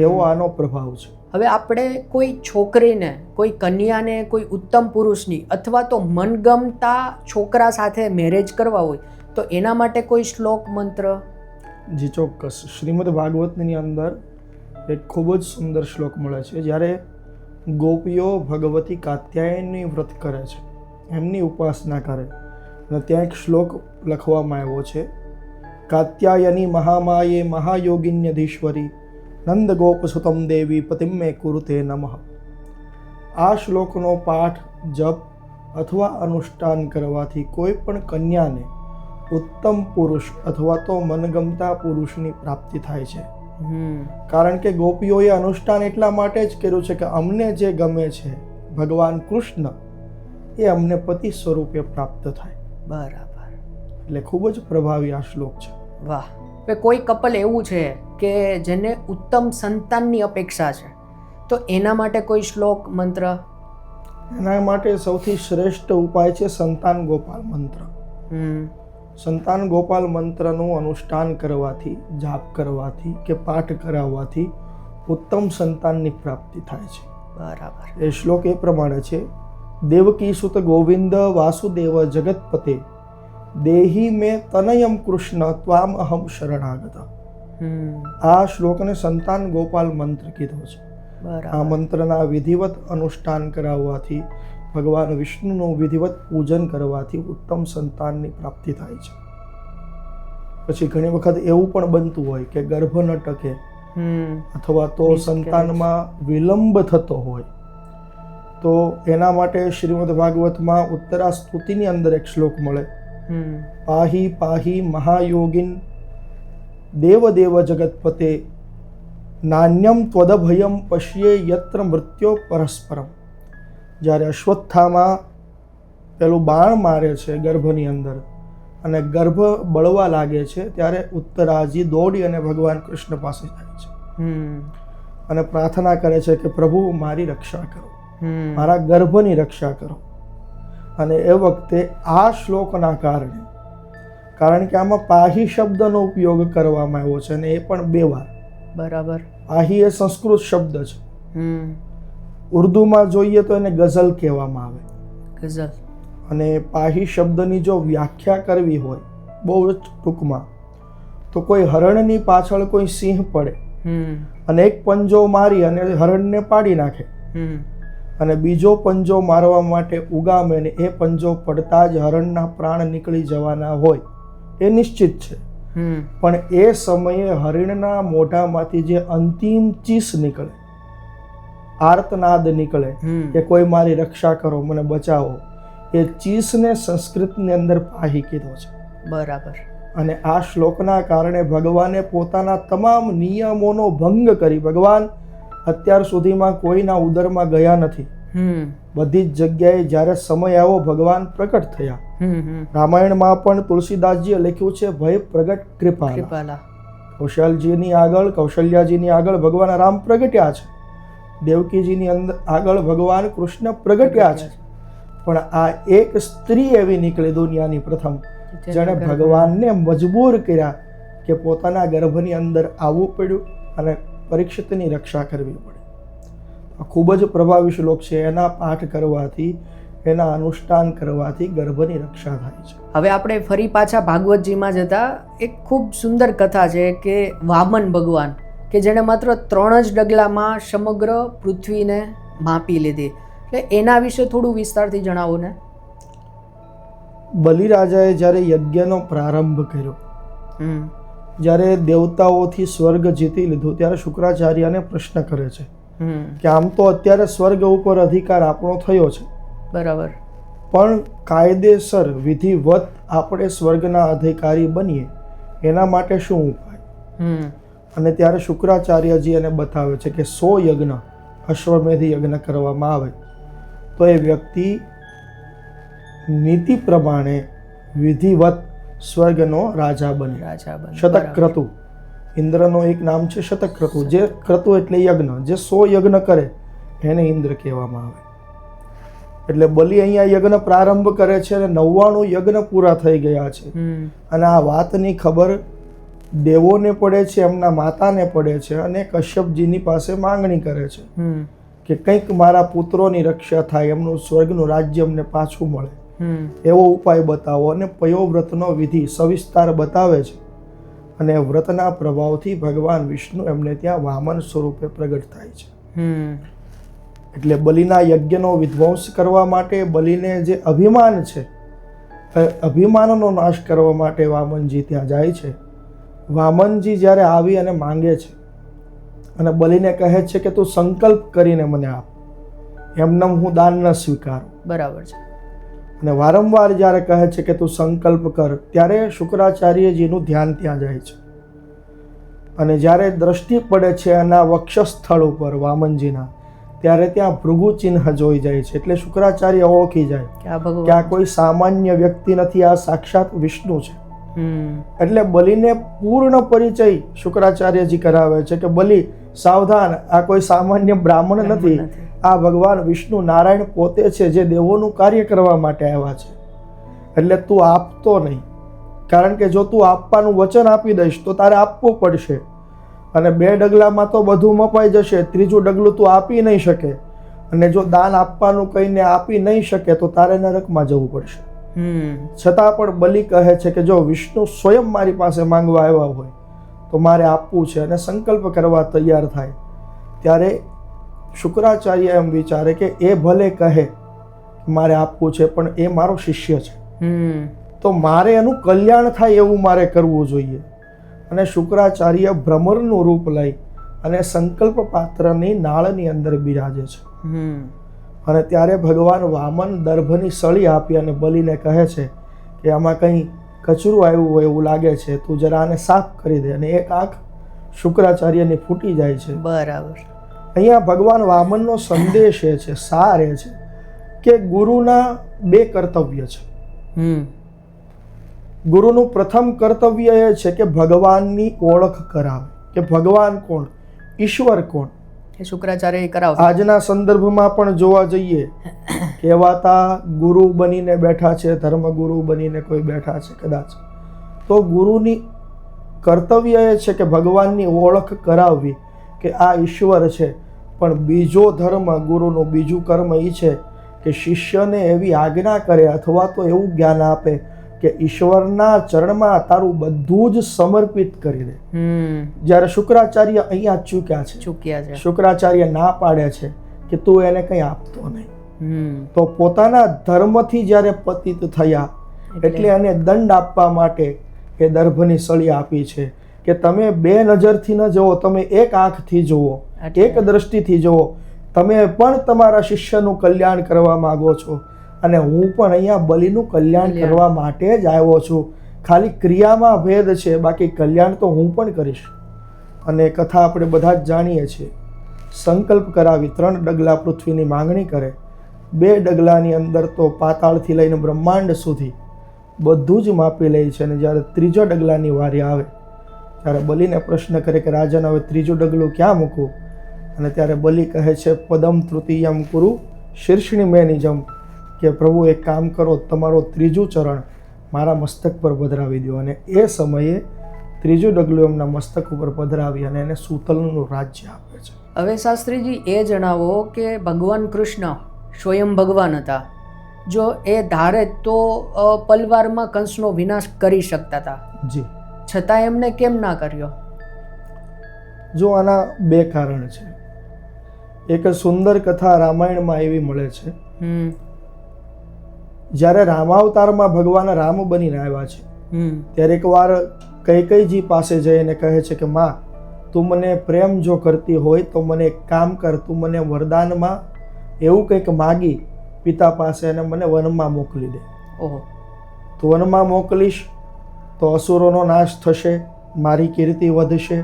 એવો આનો પ્રભાવ છે. હવે આપણે કોઈ છોકરીને, કોઈ કન્યાને કોઈ ઉત્તમ પુરુષની અથવા તો મનગમતા છોકરા સાથે મેરેજ કરવા હોય, તો એના માટે કોઈ શ્લોક, મંત્ર? જી ચોક્કસ. શ્રીમદ ભાગવતની અંદર એક ખૂબ જ સુંદર શ્લોક મળે છે. જ્યારે ગોપીઓ ભગવતી કાત્યાયનની વ્રત કરે છે, એમની ઉપાસના કરે, અને ત્યાં એક શ્લોક લખવામાં આવ્યો છે. કાત્યાયની મહામાયે મહાયોગિન્યધીશ્વરી નંદ ગોપસુતમ દેવી પતિમ મે કુરુતે નમઃ. આ શ્લોકનો પાઠ, જપ અથવા અનુષ્ઠાન કરવાથી કોઈ પણ કન્યાને ઉત્તમ પુરુષ અથવા તો મનગમતા પુરુષની પ્રાપ્તિ થાય છે. કારણ કે ગોપીઓએ અનુષ્ઠાન એટલા માટે જ કર્યું છે કે અમને જે ગમે છે ભગવાન કૃષ્ણ, એ અમને પતિ સ્વરૂપે પ્રાપ્ત થાય. બરાબર. એટલે ખૂબ જ પ્રભાવી આ શ્લોક છે. વાહ. હવે કોઈ કપલ એવું છે કે જેને ઉત્તમ સંતાનની અપેક્ષા છે, તો એના માટે કોઈ શ્લોક, મંત્ર? એના માટે સૌથી શ્રેષ્ઠ ઉપાય છે સંતાન ગોપાલ મંત્ર. સંતાન ગોપાલ મંત્રનું અનુષ્ઠાન કરવાથી, જાપ કરવાથી કે પાઠ કરાવવાથી ઉત્તમ સંતાનની પ્રાપ્તિ થાય છે. બરાબર. એ શ્લોક એ પ્રમાણે છે. દેવકી સુત ગોવિંદ વાસુદેવ જગતપતે દેહી મેં તનયમ કૃષ્ણ ત્વામ અહમ શરણાગત. આ શ્લોકને સંતાન ગોપાલ મંત્ર કીધો છે. આ મંત્રના વિધિવત અનુષ્ઠાન કરાવવાથી, ભગવાન વિષ્ણુનું વિધિવત પૂજન કરવાથી ઉત્તમ સંતાનની પ્રાપ્તિ થાય છે. પછી ઘણી વખત એવું પણ બનતું હોય કે ગર્ભ ન ટકે, અથવા તો સંતાનમાં વિલંબ થતો હોય, તો એના માટે શ્રીમદ ભાગવતમાં ઉત્તરા સ્તુતિની અંદર એક શ્લોક મળે. પાહી પાહી મહાયોગિન દેવદેવ જગતપતે નાન્યમ ત્વદભયમ પશ્યે યત્ર મૃત્યો પરસ્પરમ. જ્યારે અશ્વત્થામાં પેલું બાણ મારે છે ગર્ભની અંદર, અને ગર્ભ બળવા લાગે છે, ત્યારે ઉત્તરાજી દોડી અને ભગવાન કૃષ્ણ પાસે જાય છે અને પ્રાર્થના કરે છે કે પ્રભુ મારી રક્ષા કરો, મારા ગર્ભની રક્ષા કરો. અને એ વખતે આ શ્લોકના કારણે, કારણ કે આમાં પાહી શબ્દનો ઉપયોગ કરવામાં આવ્યો છે, અને એ પણ 2 વાર. બરાબર. પાહી એ સંસ્કૃત શબ્દ છે. ઉર્દુમાં જોઈએ તો એને ગઝલ કહેવામાં આવે. ગઝલ. અને પાહી શબ્દની જો વ્યાખ્યા કરવી હોય બહુ જ ટૂંકમાં, તો કોઈ હરણની પાછળ કોઈ સિંહ પડે અને એક પંજો મારી અને હરણને પાડી નાખે, અને બીજો પંજો મારવા માટે ઉગામે ને એ પંજો પડતા જ હરણના પ્રાણ નીકળી જવાના હોય, એ નિશ્ચિત છે. પણ એ સમયે હરિણના મોઢામાંથી જે અંતિમ ચીસ નીકળે, આર્તનાદ નીકળે કે કોઈ મારી રક્ષા કરો, મને બચાવો, એ ચીસને સંસ્કૃતની અંદર પાહી કીધો છે. બરાબર. અને આ શ્લોકના કારણે ભગવાને પોતાના તમામ નિયમોનો ભંગ કરી, ભગવાન અત્યાર સુધીમાં કોઈના ઉદરમાં ગયા નથી. બધી જ જગ્યાએ જ્યારે સમય આવ્યો ભગવાન પ્રગટ થયા. રામાયણમાં પણ તુલસીદાસજીએ લખ્યું છે, ભય પ્રગટ કૃપાલા. કૌશલ્યજીની આગળ, કૌશલ્યાજીની આગળ ભગવાન રામ પ્રગટ્યા છે, દેવકીજીની અંદર આગળ ભગવાન કૃષ્ણ પ્રગટ્યા છે. પણ આ એક સ્ત્રી એવી નીકળી દુનિયાની પ્રથમ, જેણે ભગવાનને મજબૂર કર્યા કે પોતાના ગર્ભની અંદર આવવું પડ્યું અને પરીક્ષિતની રક્ષા કરવી પડી. ખૂબ જ પ્રભાવી શ્લોક છે. એના પાઠ કરવાથી, એના અનુષ્ઠાન કરવાથી ગર્ભની રક્ષા થાય છે. હવે આપણે ફરી પાછા ભાગવતજીમાં જતા, એક ખૂબ સુંદર કથા છે કે વામન ભગવાન કે જેણે માત્ર 3 જ ડગલામાં સમગ્ર પૃથ્વીને માપી લીધી. એટલે એના વિશે થોડું વિસ્તારથી જણાવો ને. બલિરાજાએ જ્યારે યજ્ઞનો પ્રારંભ કર્યો, જ્યારે દેવતાઓથી સ્વર્ગ જીતી લીધું, ત્યારે શુક્રાચાર્યને પ્રશ્ન કરે છે કે આમ તો અત્યારે સ્વર્ગ ઉપર અધિકાર આપણો થયો છે, બરાબર, પણ કાયદેસર વિધિવત આપણે સ્વર્ગના અધિકારી બનીએ એના માટે શું ઉપાય? અને ત્યારે શુક્રાચાર્યજી એને બતાવે છે કે 100 યજ્ઞ, અશ્વમેધી યજ્ઞ કરવામાં આવે તો એ વ્યક્તિ નીતિ પ્રમાણે વિધિવત સ્વર્ગનો રાજા બને. શતક્રતુ, ઇન્દ્રનો એક નામ છે શતક્રતુ. જે ક્રતુ એટલે યજ્ઞ, જે 100 યજ્ઞ કરે એને ઇન્દ્ર કહેવામાં આવે. એટલે બલિ અહીંયા યજ્ઞ પ્રારંભ કરે છે અને 99 યજ્ઞ પૂરા થઈ ગયા છે. અને આ વાતની ખબર દેવોને પડે છે, એમના માતાને પડે છે, અને કશ્યપજીની પાસે માંગણી કરે છે કે કંઈક મારા પુત્રોની રક્ષા થાય, એમનું સ્વર્ગનું રાજ્ય અમને પાછું મળે, એવો ઉપાય બતાવો. અને પયોવ્રતનો વિધિ સવિસ્તાર બતાવે છે. અને વ્રતના પ્રભાવથી ભગવાન વિષ્ણુ એમને ત્યાં વામન સ્વરૂપે પ્રગટ થાય છે. એટલે બલિના યજ્ઞનો વિધ્વંસ કરવા માટે, બલિને જે અભિમાન છે, અભિમાનનો નાશ કરવા માટે વામનજી ત્યાં જાય છે. વામનજી જ્યારે આવી અને માંગે છે અને બલિને કહે છે કે તું સંકલ્પ કરીને મને આપ, એમનેમ હું દાન ન સ્વીકારું. બરાબર છે. અને વારંવાર જ્યારે કહે છે કે તું સંકલ્પ કર, ત્યારે શુક્રાચાર્યજીનું ધ્યાન ત્યાં જાય છે. અને જ્યારે દ્રષ્ટિ પડે છે એના વક્ષસ્થળ ઉપર વામનજીના, ત્યારે ત્યાં ભૃગુ ચિહ્ન જોઈ જાય છે. એટલે શુક્રાચાર્ય ઓળખી જાય કે આ કોઈ સામાન્ય વ્યક્તિ નથી, આ સાક્ષાત વિષ્ણુ છે. એટલે બલિને પૂર્ણ પરિચય શુક્રાચાર્યજી કરાવે છે કે બલિ સાવધાન, આ કોઈ સામાન્ય બ્રાહ્મણ નથી, આ ભગવાન વિષ્ણુ નારાયણ પોતે છે, જે દેવોનું કાર્ય કરવા માટે આવ્યા છે. એટલે તું આપતો નહીં, કારણ કે જો તું આપવાનું વચન આપી દઈશ તો તારે આપવું પડશે. અને 2 ડગલામાં તો બધું મપાઈ જશે, 3જું ડગલું તું આપી નહીં શકે. અને જો દાન આપવાનું કહીને આપી નહીં શકે તો તારે નરકમાં જવું પડશે. છતાં પણ બલિ કહે છે કે જો વિષ્ણુ સ્વયં મારી પાસે માંગવા આવ્યા હોય તો મારે આપવું છે, અને સંકલ્પ કરવા તૈયાર થાય. ત્યારે શુક્રાચાર્ય એમ વિચારે કે એ ભલે કહે મારે આપવું છે, પણ એ મારો શિષ્ય છે, તો મારે એનું કલ્યાણ થાય એવું મારે કરવું જોઈએ. અને શુક્રાચાર્ય ભ્રમરનું રૂપ લઈ અને સંકલ્પ પાત્રની નાળની અંદર બિરાજે છે. અને ત્યારે ભગવાન વામન દર્ભની સળી આપી અને બલિને કહે છે કે આમાં કંઈ કચરું આવ્યું હોય એવું લાગે છે, તું જરા આને સાફ કરી દે. અને એક આંખ શુક્રાચાર્યની ફૂટી જાય છે. બરાબર. અહીંયા ભગવાન વામનનો સંદેશ એ છે, સાર એ છે કે ગુરુના 2 કર્તવ્ય છે. ગુરુનું પ્રથમ કર્તવ્ય એ છે કે ભગવાનની ઓળખ કરાવે કે ભગવાન કોણ, ઈશ્વર કોણ. શુક્રાચાર્ય કરાવતા. આજના સંદર્ભમાં પણ જોવા જઈએ, કહેવાતા ગુરુ બનીને બેઠા છે, ધર્મગુરુ બનીને કોઈ બેઠા છે કદાચ, તો ગુરુની કર્તવ્ય એ છે કે ભગવાનની ઓળખ કરાવવી કે આ ઈશ્વર છે. પણ બીજો ધર્મ, ગુરુનું બીજું કર્મ એ છે કે શિષ્યને એવી આજ્ઞા કરે અથવા તો એવું જ્ઞાન આપે કે ઈશ્વરના ચરણમાં તારું બધું જ સમર્પિત કરી દે. જ્યારે શુક્રાચાર્ય અહીંયા ચૂક્યા છે. શુક્રાચાર્ય ના પાડે છે કે તું એને કંઈ આપતો નહીં. તો પોતાના ધર્મથી જ્યારે પતિત થયા એટલે એને દંડ આપવા માટે એ દર્ભની સળી આપી છે કે તમે 2 નજરથી ન જુઓ, તમે એક આંખથી જુઓ, એક દ્રષ્ટિથી જુઓ. તમે પણ તમારા શિષ્યનું કલ્યાણ કરવા માંગો છો, અને હું પણ અહીંયા બલિનું કલ્યાણ કરવા માટે જ આવ્યો છું. ખાલી ક્રિયામાં ભેદ છે, બાકી કલ્યાણ તો હું પણ કરીશ. અને કથા આપણે બધા જ જાણીએ છીએ. સંકલ્પ કરાવી 3 ડગલા પૃથ્વીની માંગણી કરે, 2 ડગલાની અંદર તો પાતાળથી લઈને બ્રહ્માંડ સુધી બધું જ માપી લે છે. અને જ્યારે 3જા ડગલાની વારી આવે ત્યારે બલિને પ્રશ્ન કરે કે રાજન, હવે 3જું ડગલું ક્યાં મૂકવું? અને ત્યારે બલિ કહે છે પદમ તૃતીયમ કુરુ શીર્ષણી મેનિજમ, કે પ્રભુ એક કામ કરો, તમારો 3જું ચરણ મારા મસ્તક પર પધરાવી દો. અને એ સમયે 3જું ડગલું એમના મસ્તક ઉપર પધરાવી અને એને સૂતલનું રાજ્ય આપે છે. હવે શાસ્ત્રીજી એ જણાવો કે ભગવાન કૃષ્ણ સ્વયં ભગવાન હતા, જો એ ધારે તો પલવારમાં કંસનો વિનાશ કરી શકતા હતા, જી, છતાં એમને કેમ ના કર્યો? જો આના બે કારણ છે. એક સુંદર કથા રામાયણમાં એવી મળે છે. જ્યારે રામાવતારમાં ભગવાન રામ બનીને આવ્યા છે ત્યારે એકવાર કૈકેયીજી પાસે જઈને કહે છે કે માં, તું મને પ્રેમ જો કરતી હોય તો મને એક કામ કર, તું મને વરદાનમાં એવું કંઈક માગી પિતા પાસે અને મને વનમાં મોકલી દે. તું વનમાં મોકલીશ તો અસુરોનો નાશ થશે, મારી કીર્તિ વધશે.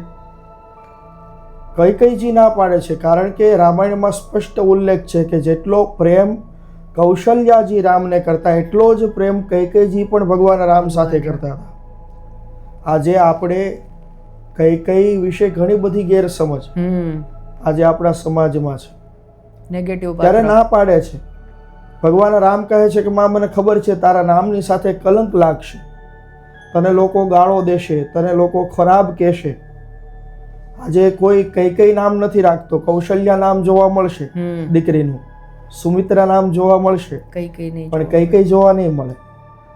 કૈકેયીજી ના પાડે છે, કારણ કે રામાયણમાં સ્પષ્ટ ઉલ્લેખ છે કે જેટલો પ્રેમ કૌશલ્યાજી રામને કરતા એટલો જ પ્રેમ કૈકેયીજી પણ ભગવાન રામ સાથે કરતા હતા. આજે આપણે કૈકેયી વિશે ઘણી બધી ગેરસમજ આજે આપણા સમાજમાં છે, નેગેટિવ, ત્યારે ના પાડે છે. ભગવાન રામ કહે છે કે માં, મને ખબર છે તારા નામની સાથે કલંક લાગશે, તને લોકો ગાળો દેશે, તને લોકો ખરાબ કહેશે. આજે કોઈ કૈકેયી નામ નથી રાખતો, કૌશલ્યા નામ જોવા મળશે દીકરીનું, સુમિત્રા નામ જોવા મળશે, પણ કૈકેયી જોવા નહીં મળે.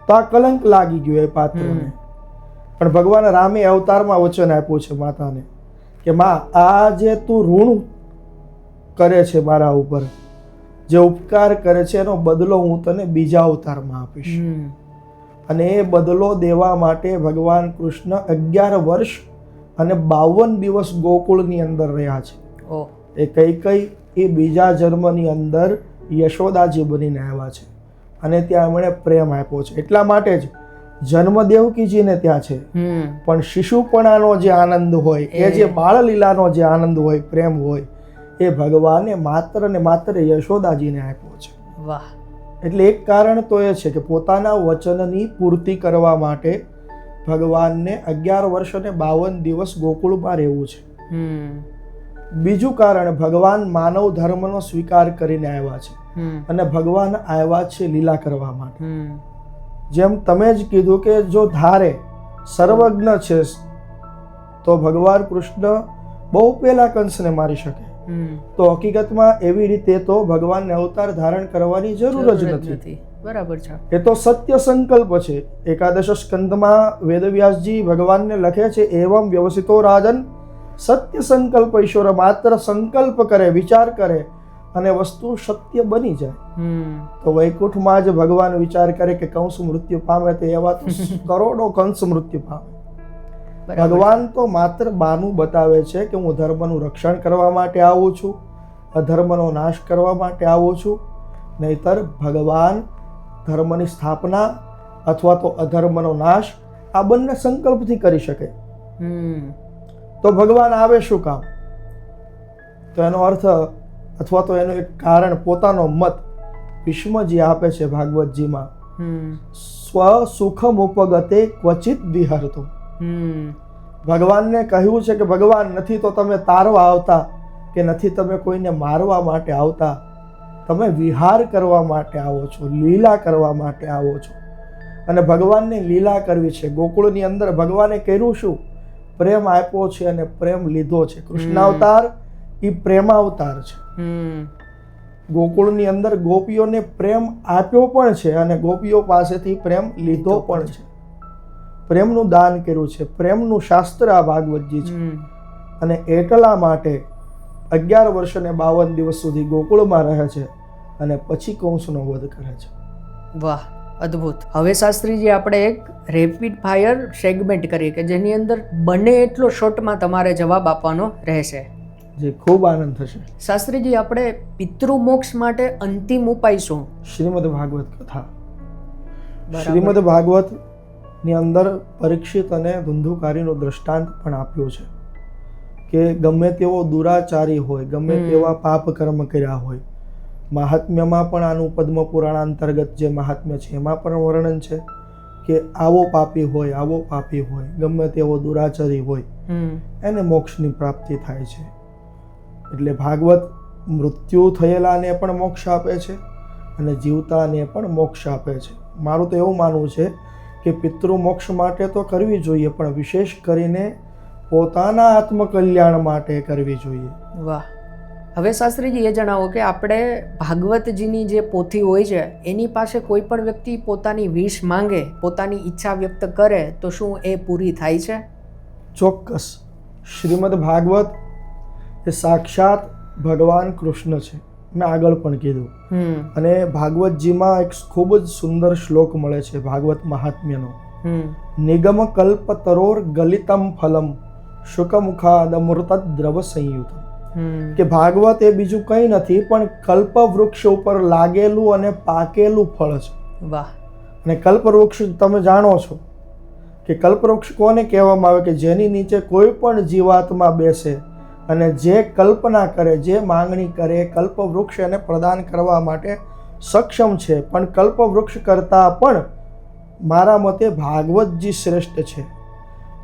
તો આ કલંક લાગી ગયું એ પાત્રને. પણ ભગવાન રામે અવતારમાં વચન આપ્યું છે માતાને કે માં, આ જે તું ઋણ કરે છે મારા ઉપર, જે ઉપકાર કરે છે, એનો બદલો હું તને બીજા અવતારમાં આપીશ. અને એ બદલો દેવા માટે ભગવાન કૃષ્ણ 11 વર્ષ અને 52 દિવસ ગોકુળની અંદર રહ્યા છે. એ કૈકેયી એ બીજા જન્મની અંદર યશોદાજી બનીને આવ્યા છે અને ત્યાં એમણે પ્રેમ આપ્યો છે. એટલા માટે જ જન્મ દેવકીજીને ત્યાં છે, પણ શિશુપણાનો જે આનંદ હોય, એ જે બાળલીલાનો જે આનંદ હોય, પ્રેમ હોય, એ ભગવાને માત્ર ને માત્ર યશોદાજીને આપ્યો છે. વાહ! એટલે એક કારણ તો એ છે કે પોતાના વચનની પૂર્તિ કરવા માટે ભગવાનને 11 વર્ષ અને 52 દિવસ ગોકુળમાં રહેવું છે. બીજું કારણ, ભગવાન માનવ ધર્મનો સ્વીકાર કરીને આવ્યા છે અને ભગવાન આવ્યા છે લીલા કરવા માટે. જેમ તમે જ કીધું કે જો ધારે સર્વજ્ઞ છે તો ભગવાન કૃષ્ણ બહુ પહેલા કંસને મારી શકે, તો હકીકતમાં એવી રીતે તો ભગવાનને અવતાર ધારણ કરવાની જરૂર જ નથી. બરાબર છે. એ તો સત્ય સંકલ્પ છે. એકાદશ સ્કંદમાં વેદવ્યાસજી ભગવાનને લખે છે, એવમ વ્યવસિતો રાજન સત્ય સંકલ્પ ઈશ્વર, માત્ર સંકલ્પ કરે, વિચાર કરે અને વસ્તુ સત્ય બની જાય. તો વૈકુંઠમાં જ ભગવાન વિચાર કરે કે કંસ મૃત્યુ પામે, તો એવા તો કરોડો કંસ મૃત્યુ પામે. ભગવાન તો માત્ર બાનું બતાવે છે કે હું ધર્મનું રક્ષણ કરવા માટે આવું છું, અધર્મનો નાશ કરવા માટે આવું છું. નહીતર ભગવાન ધર્મની સ્થાપના અથવા તો અધર્મનો નાશ આ બંને સંકલ્પથી કરી શકે. તો ભગવાન આવે શું કામ? તો એનો અર્થ અથવા તો એનું એક કારણ, પોતાનો મત ભીષ્મજી આપે છે ભાગવતજીમાં, સ્વ સુખમ ઉપગતે ક્વચિત વિહરતો. ભગવાનને કહ્યું છે કે ભગવાન, નથી તો તમે તારવા આવતા કે નથી તમે કોઈને મારવા માટે આવતા, તમે વિહાર કરવા માટે આવો છો, લીલા કરવા માટે આવો છો. અને ભગવાનને લીલા કરવી છે. ગોકુળની અંદર ભગવાને કર્યું શું? પ્રેમ આપ્યો છે અને પ્રેમ લીધો છે. કૃષ્ણાવતાર એ પ્રેમાવતાર છે. ગોકુળની અંદર ગોપીઓને પ્રેમ આપ્યો પણ છે અને ગોપીઓ પાસેથી પ્રેમ લીધો પણ છે. પ્રેમનું દાન કર્યું છે. પ્રેમનું શાસ્ત્ર આ ભાગવતજી છે. અને એટલા માટે 11 વર્ષ અને 52 દિવસ સુધી ગોકુળમાં રહે છે અને પછી કંસનો વધ કરે છે. વાહ, અદ્ભુત. હવે શાસ્ત્રીજી આપણે એક રેપિડ ફાયર સેગમેન્ટ કરીએ કે જેની અંદર બને એટલો શોર્ટમાં તમારે જવાબ આપવાનો રહેશે. જે ખૂબ આનંદ થશે. શાસ્ત્રીજી, આપણે પિતૃમોક્ષ માટે અંતિમ ઉપાય શું? શ્રીમદ ભાગવત કથા. શ્રીમદ ભાગવત ની અંદર પરીક્ષિત અને ધુંધુકારીનું દ્રષ્ટાંત પણ આપ્યું છે કે ગમે તેવો દુરાચારી હોય, ગમે તેવા પાપ કર્મ કર્યા હોય, મહાત્મ્યમાં પણ આનું પદ્મ પુરાણ અંતર્ગત જે મહાત્મ્ય છે એમાં પણ વર્ણન છે કે આવો પાપી હોય, આવો પાપી હોય, ગમે તેવો દુરાચારી હોય, એને મોક્ષની પ્રાપ્તિ થાય છે. એટલે ભાગવત મૃત્યુ થયેલાને પણ મોક્ષ આપે છે અને જીવતાને પણ મોક્ષ આપે છે. મારું તો એવું માનવું છે કે પિતૃ મોક્ષ માટે તો કરવી જોઈએ, પણ વિશેષ કરીને પોતાના આત્મકલ્યાણ માટે કરવી જોઈએ. વાહ. હવે શાસ્ત્રીજી એ જણાવો કે આપણે ભાગવતજીની જે પોથી હોય છે એની પાસે કોઈ પણ વ્યક્તિ પોતાની વિશ માંગે, પોતાની ઈચ્છા વ્યક્ત કરે તો શું એ પૂરી થાય છે? ચોક્કસ. શ્રીમદ ભાગવત એ સાક્ષાત ભગવાન કૃષ્ણ છે. મેં આગળ પણ કીધું. અને ભાગવતજીમાં એક ખૂબ જ સુંદર શ્લોક મળે છે ભાગવત મહાત્મ્યનો. નિગમ કલ્પ તરોર ગલિતમ ફલમ શુકમુખાદમૃત દ્રવ સંયુતમ. કે ભાગવત એ બીજું કંઈ નથી પણ કલ્પ વૃક્ષ ઉપર લાગેલું અને પાકેલું ફળ છે. વાહ. અને કલ્પવૃક્ષ તમે જાણો છો કે કલ્પવૃક્ષ કોને કહેવામાં આવે? કે જેની નીચે કોઈ પણ જીવાત્મા બેસે અને જે કલ્પના કરે, જે માંગણી કરે, કલ્પવૃક્ષ એને પ્રદાન કરવા માટે સક્ષમ છે. પણ કલ્પવૃક્ષ કરતાં પણ મારા મતે ભાગવતજી શ્રેષ્ઠ છે.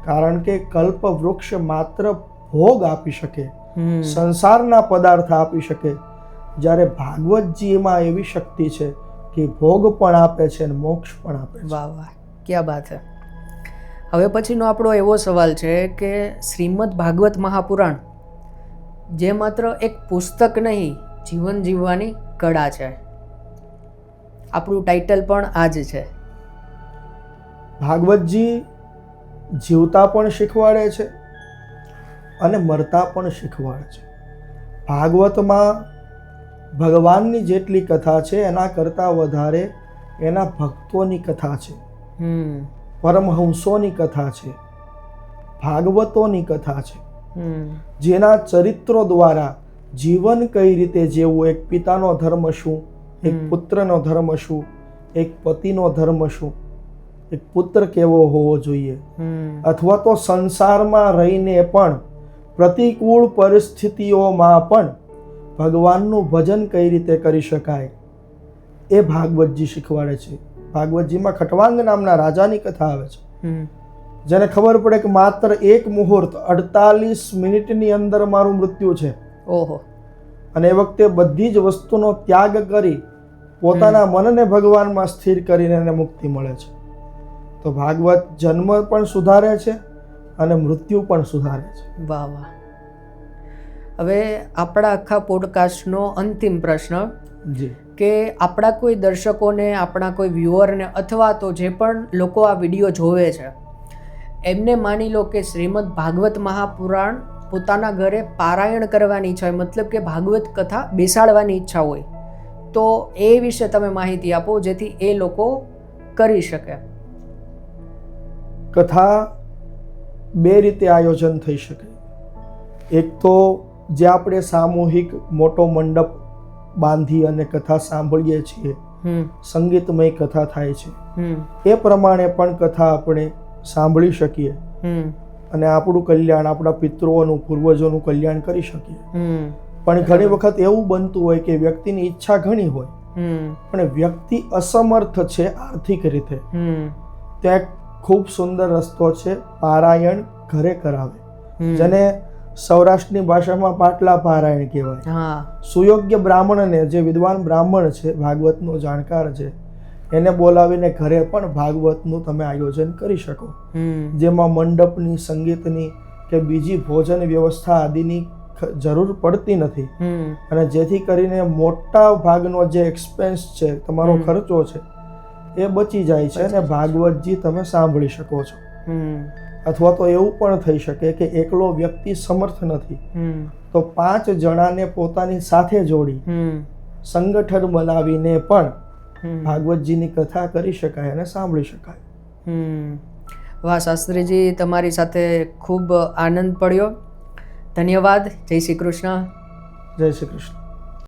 કારણ કે કલ્પવૃક્ષ માત્ર ભોગ આપી શકે, સંસારના પદાર્થ આપી શકે, જ્યારે ભાગવતજીમાં એવી શક્તિ છે કે ભોગ પણ આપે છે અને મોક્ષ પણ આપે છે. વાહ વાહ, ક્યાં વાત છે. હવે પછીનો આપણો એવો સવાલ છે કે શ્રીમદ ભાગવત મહાપુરાણ જે માત્ર એક પુસ્તક નહીં, જીવન જીવવાની કળા છે. આપણું ટાઇટલ પણ આ જ છે. ભાગવતજી જીવતા પણ શીખવાડે છે અને મરતા પણ શીખવાડે છે. ભાગવતમાં ભગવાનની જેટલી કથા છે એના કરતાં વધારે એના ભક્તોની કથા છે, પરમહંસોની કથા છે, ભાગવતોની કથા છે, જેના ચરિત્રો દ્વારા જીવન કઈ રીતે જીવવું, એક પિતાનો ધર્મ શું, એક પુત્રનો ધર્મ શું, એક પતિનો ધર્મ શું, એક પુત્ર કેવો હોવો જોઈએ, અથવા તો સંસારમાં રહીને પણ પ્રતિકૂળ પરિસ્થિતિઓમાં પણ ભગવાનનું ભજન કઈ રીતે કરી શકાય એ ભાગવતજી શીખવાડે છે. ભાગવતજીમાં ખટવાંગ નામના રાજાની કથા આવે છે, જેને ખબર પડે કે માત્ર એક મુહૂર્ત 48 મિનિટની અંદર મારું મૃત્યુ છે. ઓહો. અને એ વખતે બધી જ વસ્તુનો ત્યાગ કરી પોતાના મનને ભગવાનમાં સ્થિર કરીને એને મુક્તિ મળે છે. તો ભાગવત જન્મ પણ સુધારે છે અને મૃત્યુ પણ સુધારે છે. વાહ વાહ. હવે આપણા આખા પોડકાસ્ટનો અંતિમ પ્રશ્ન જી, કે આપણા કોઈ દર્શકોને, આપણા કોઈ વ્યુઅરને અથવા તો જે પણ લોકો આ વિડીયો જોવે છે એમને માની લો કે શ્રીમદ ભાગવત મહાપુરાણ પોતાના ઘરે પારાયણ કરવાની ઈચ્છા હોય, મતલબ કે ભાગવત કથા બેસાડવાની ઈચ્છા હોય, તો એ વિશે તમે માહિતી આપો જેથી એ લોકો કરી શકે. કથા બે રીતે આયોજન થઈ શકે. એક તો જે આપણે સામૂહિક મોટો મંડપ બાંધી અને કથા સાંભળીએ છીએ, સંગીતમય કથા થાય છે, એ પ્રમાણે પણ કથા આપણે સાંભળી શકીએ અને આપણું કલ્યાણ, આપણા પિતૃઓનું, પૂર્વજોનું કલ્યાણ કરી શકીએ. પણ ઘણી વખત એવું બનતું હોય કે વ્યક્તિની ઈચ્છા ઘણી હોય પણ વ્યક્તિ અસમર્થ છે આર્થિક રીતે. ત્યાં એક ખૂબ સુંદર રસ્તો છે, પારાયણ ઘરે કરાવે, જેને સૌરાષ્ટ્રની ભાષામાં પાટલા પારાયણ કહેવાય. સુયોગ્ય બ્રાહ્મણને, જે વિદ્વાન બ્રાહ્મણ છે, ભાગવતનો જાણકાર છે, એને બોલાવીને ઘરે પણ ભાગવતનું તમે આયોજન કરી શકો, જેમાં મંડપની, સંગીતની કે બીજી ભોજન વ્યવસ્થા આદિની જરૂર પડતી નથી અને જેથી કરીને મોટા ભાગનો જે એક્સપેન્સ છે, તમારો ખર્ચો છે, એ બચી જાય છે અને ભાગવતજી તમે સાંભળી શકો છો. અથવા તો એવું પણ થઈ શકે કે એકલો વ્યક્તિ સમર્થ નથી તો 5 જણાને પોતાની સાથે જોડી સંગઠન બનાવીને પણ ભાગવતજીની કથા કરી શકાય અને સાંભળી શકાય. વાહ શાસ્ત્રીજી, તમારી સાથે ખૂબ આનંદ પડ્યો. ધન્યવાદ. જય શ્રી કૃષ્ણ. જય શ્રી કૃષ્ણ.